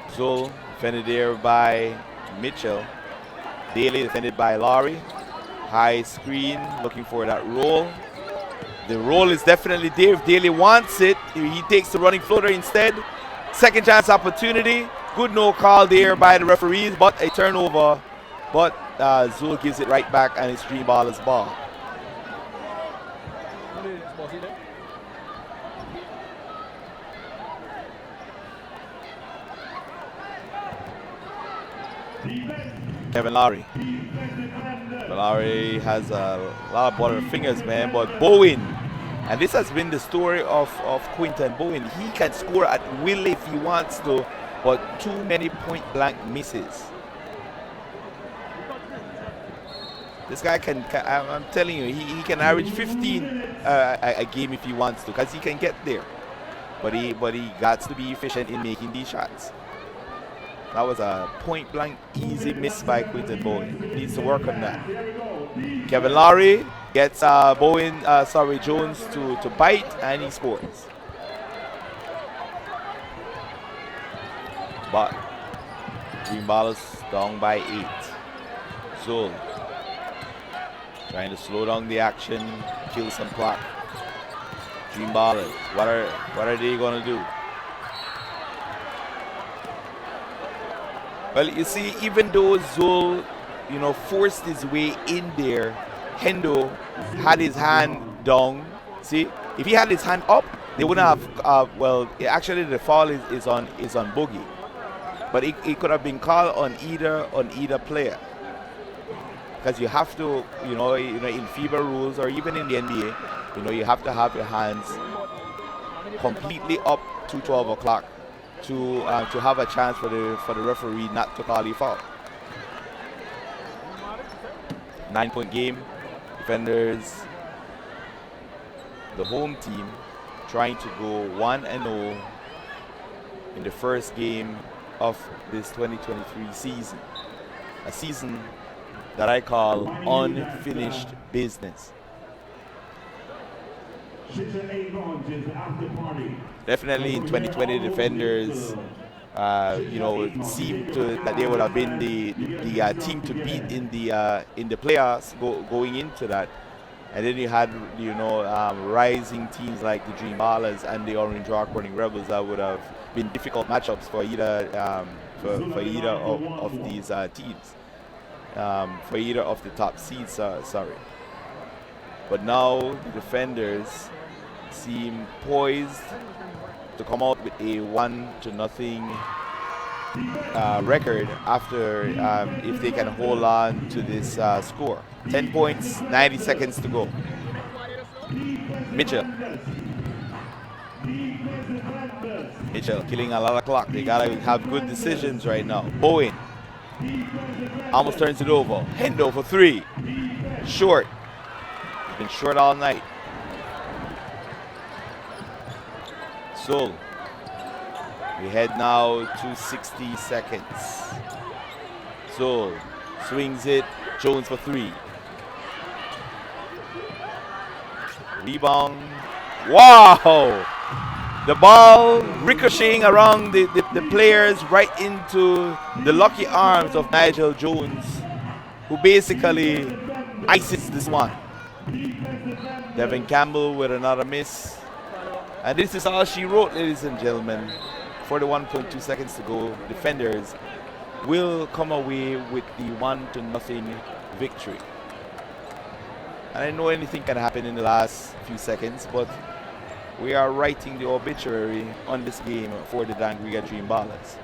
Zul defended there by Mitchell. Daly defended by Laurie. High screen, looking for that roll. The roll is definitely there if Daly wants it. He takes the running floater instead. Second chance opportunity. Good no call there by the referees, but a turnover. But Zul gives it right back, and it's Dream Ballers' ball. Kevin Lowry. Lowry has a lot of buttered fingers, man, but Bowen, and this has been the story of Quinton Bowen. He can score at will if he wants to, but too many point blank misses. This guy can I'm telling you, he can average 15 a game if he wants to, because he can get there. But he got to be efficient in making these shots. That was a point-blank, easy miss by Quinton Bowen. Needs to work on that. Kevin Lowry gets Jones to bite, and he scores. But Dream Ballers down by 8. Zul trying to slow down the action, kill some clock. Dream Ballers, what are they gonna do? Well, you see, even though Zul, forced his way in there, Hendo had his hand down. See, if he had his hand up, they wouldn't have. Actually, the foul is on Boogie, but it could have been called on either player, because you have to, in FIBA rules or even in the NBA, you have to have your hands completely up to 12 o'clock. To have a chance for the referee not to call a foul. 9-point game. Defenders, the home team, trying to go 1-0 in the first game of this 2023 season. A season that I call unfinished business. Definitely in 2020, defenders, seemed that they would have been the team to beat in the playoffs going into that, and then you had rising teams like the Dream Ballers and the Orange Rock Running Rebels that would have been difficult matchups for either of these teams, for either of the top seeds. Sorry, but now the defenders seem poised to come out with a 1-0 record after if they can hold on to this score. 10 points, 90 seconds to go. Mitchell killing a lot of clock. They gotta have good decisions right now. Bowen almost turns it over. Hendo for 3. Short. He's been short all night. So we head now to 60 seconds. So swings it. Jones for 3. Rebound. Wow! The ball ricocheting around the players right into the lucky arms of Nigel Jones, who basically ices this one. Devin Campbell with another miss. And this is all she wrote, ladies and gentlemen. 41.2 seconds to go. Defenders will come away with the 1-0 victory. And I know anything can happen in the last few seconds, but we are writing the obituary on this game for the Dangriga Dream Ballers.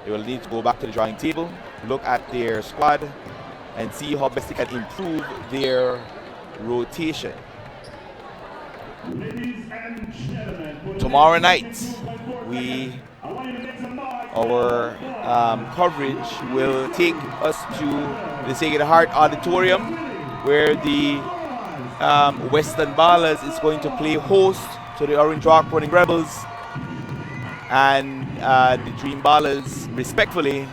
They will need to go back to the drawing table, look at their squad, and see how best they can improve their rotation. Tomorrow night, our coverage will take us to the Sacred Heart Auditorium, where the Western Ballers is going to play host to the Orange Rock Running Rebels, and the Dream Ballers respectfully,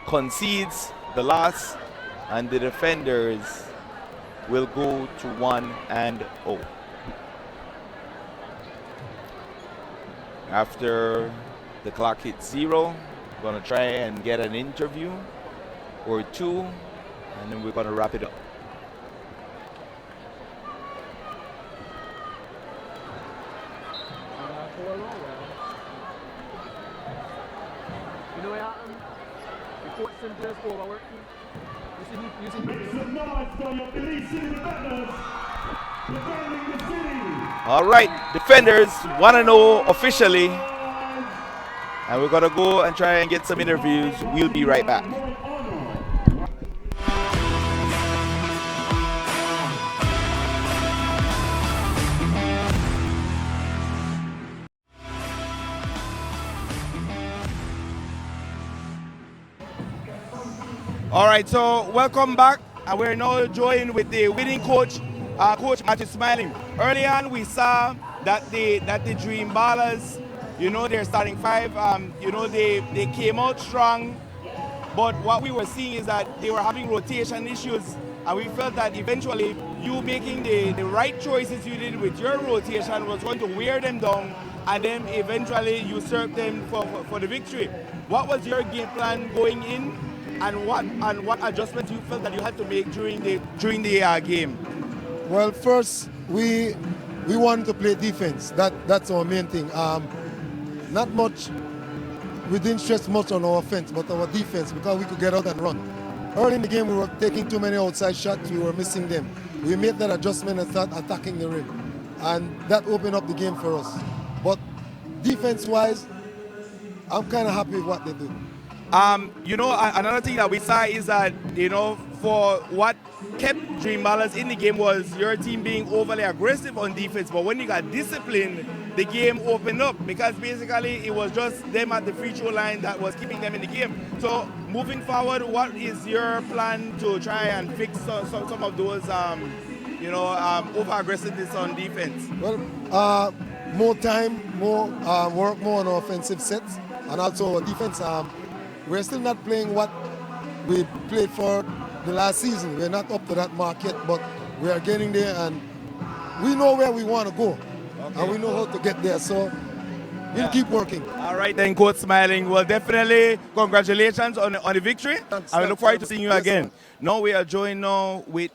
concedes the loss, and the Defenders will go to 1-0. After the clock hits 0, we're going to try and get an interview or two, and then we're going to wrap it up. You know what happened? The coach sent players overworking. You see Make some noise for your Philly City Defenders. Defending the city. All right, Defenders 1-0 officially. And we're going to go and try and get some interviews. We'll be right back. All right, so welcome back. And we're now joined with the winning coach, Coach Matthew Smiling. Early on, we saw that the Dream Ballers, their starting 5, they came out strong. But what we were seeing is that they were having rotation issues. And we felt that eventually you making the right choices you did with your rotation was going to wear them down, and then eventually usurp them for the victory. What was your game plan going in? And what adjustments you felt that you had to make during the game? Well, first we wanted to play defense. That's our main thing. Not much. We didn't stress much on our offense, but our defense, because we could get out and run. Early in the game, we were taking too many outside shots. We were missing them. We made that adjustment and started attacking the rim, and that opened up the game for us. But defense-wise, I'm kind of happy with what they do. Another thing that we saw is that, for what kept Dream Ballers in the game was your team being overly aggressive on defense. But when you got disciplined, the game opened up, because basically it was just them at the free throw line that was keeping them in the game. So moving forward, what is your plan to try and fix some of those, over aggressiveness on defense? Well, more time, more work, more on offensive sets, and also defense. We're still not playing what we played for the last season. We're not up to that mark yet, but we are getting there, and we know where we want to go, and we know how to get there. So we'll keep working. All right, then, Coach Smiling. Well, definitely congratulations on the victory. I look forward to seeing you again. Now we are joined with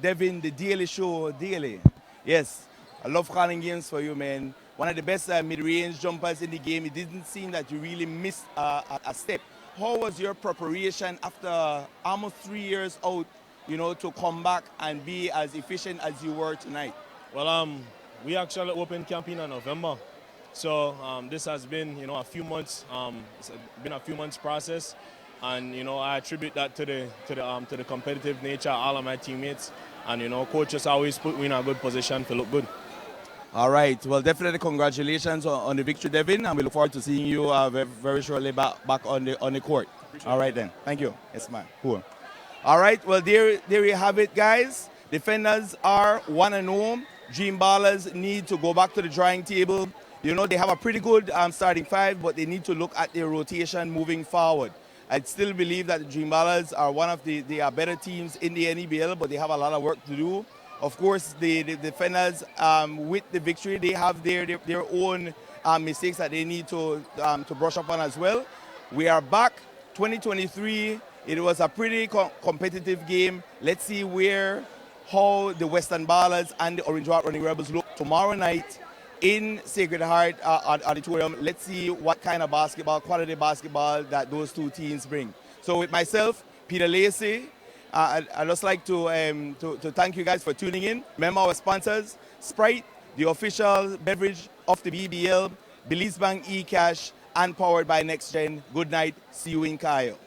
Devin, the Daily Show Daily. Yes, I love calling games for you, man. One of the best mid-range jumpers in the game. It didn't seem that you really missed a step. How was your preparation after almost 3 years out to come back and be as efficient as you were tonight? Well, we actually opened camp in November, so this has been, a few months. It's been a few months process, and I attribute that to the competitive nature of all of my teammates, and coaches always put me in a good position to look good. All right. Well, definitely congratulations on the victory, Devin, and we look forward to seeing you very, very shortly back on the court. All right then. Thank you. Yes, man. Cool. All right. Well, there you have it, guys. Defenders are 1-0. Dream Ballers need to go back to the drawing table. They have a pretty good starting five, but they need to look at their rotation moving forward. I still believe that the Dream Ballers are one of the better teams in the NEBL, but they have a lot of work to do. Of course, the defenders, with the victory, they have their own mistakes that they need to brush up on as well. We are back, 2023. It was a pretty competitive game. Let's see how the Western Ballers and the Orange Heart Running Rebels look tomorrow night in Sacred Heart Auditorium. Let's see what kind of quality basketball that those two teams bring. So with myself, Peter Lacey, I'd just like to thank you guys for tuning in. Remember our sponsors, Sprite, the official beverage of the BBL, Belize Bank eCash, and powered by NextGen. Good night. See you in Cayo.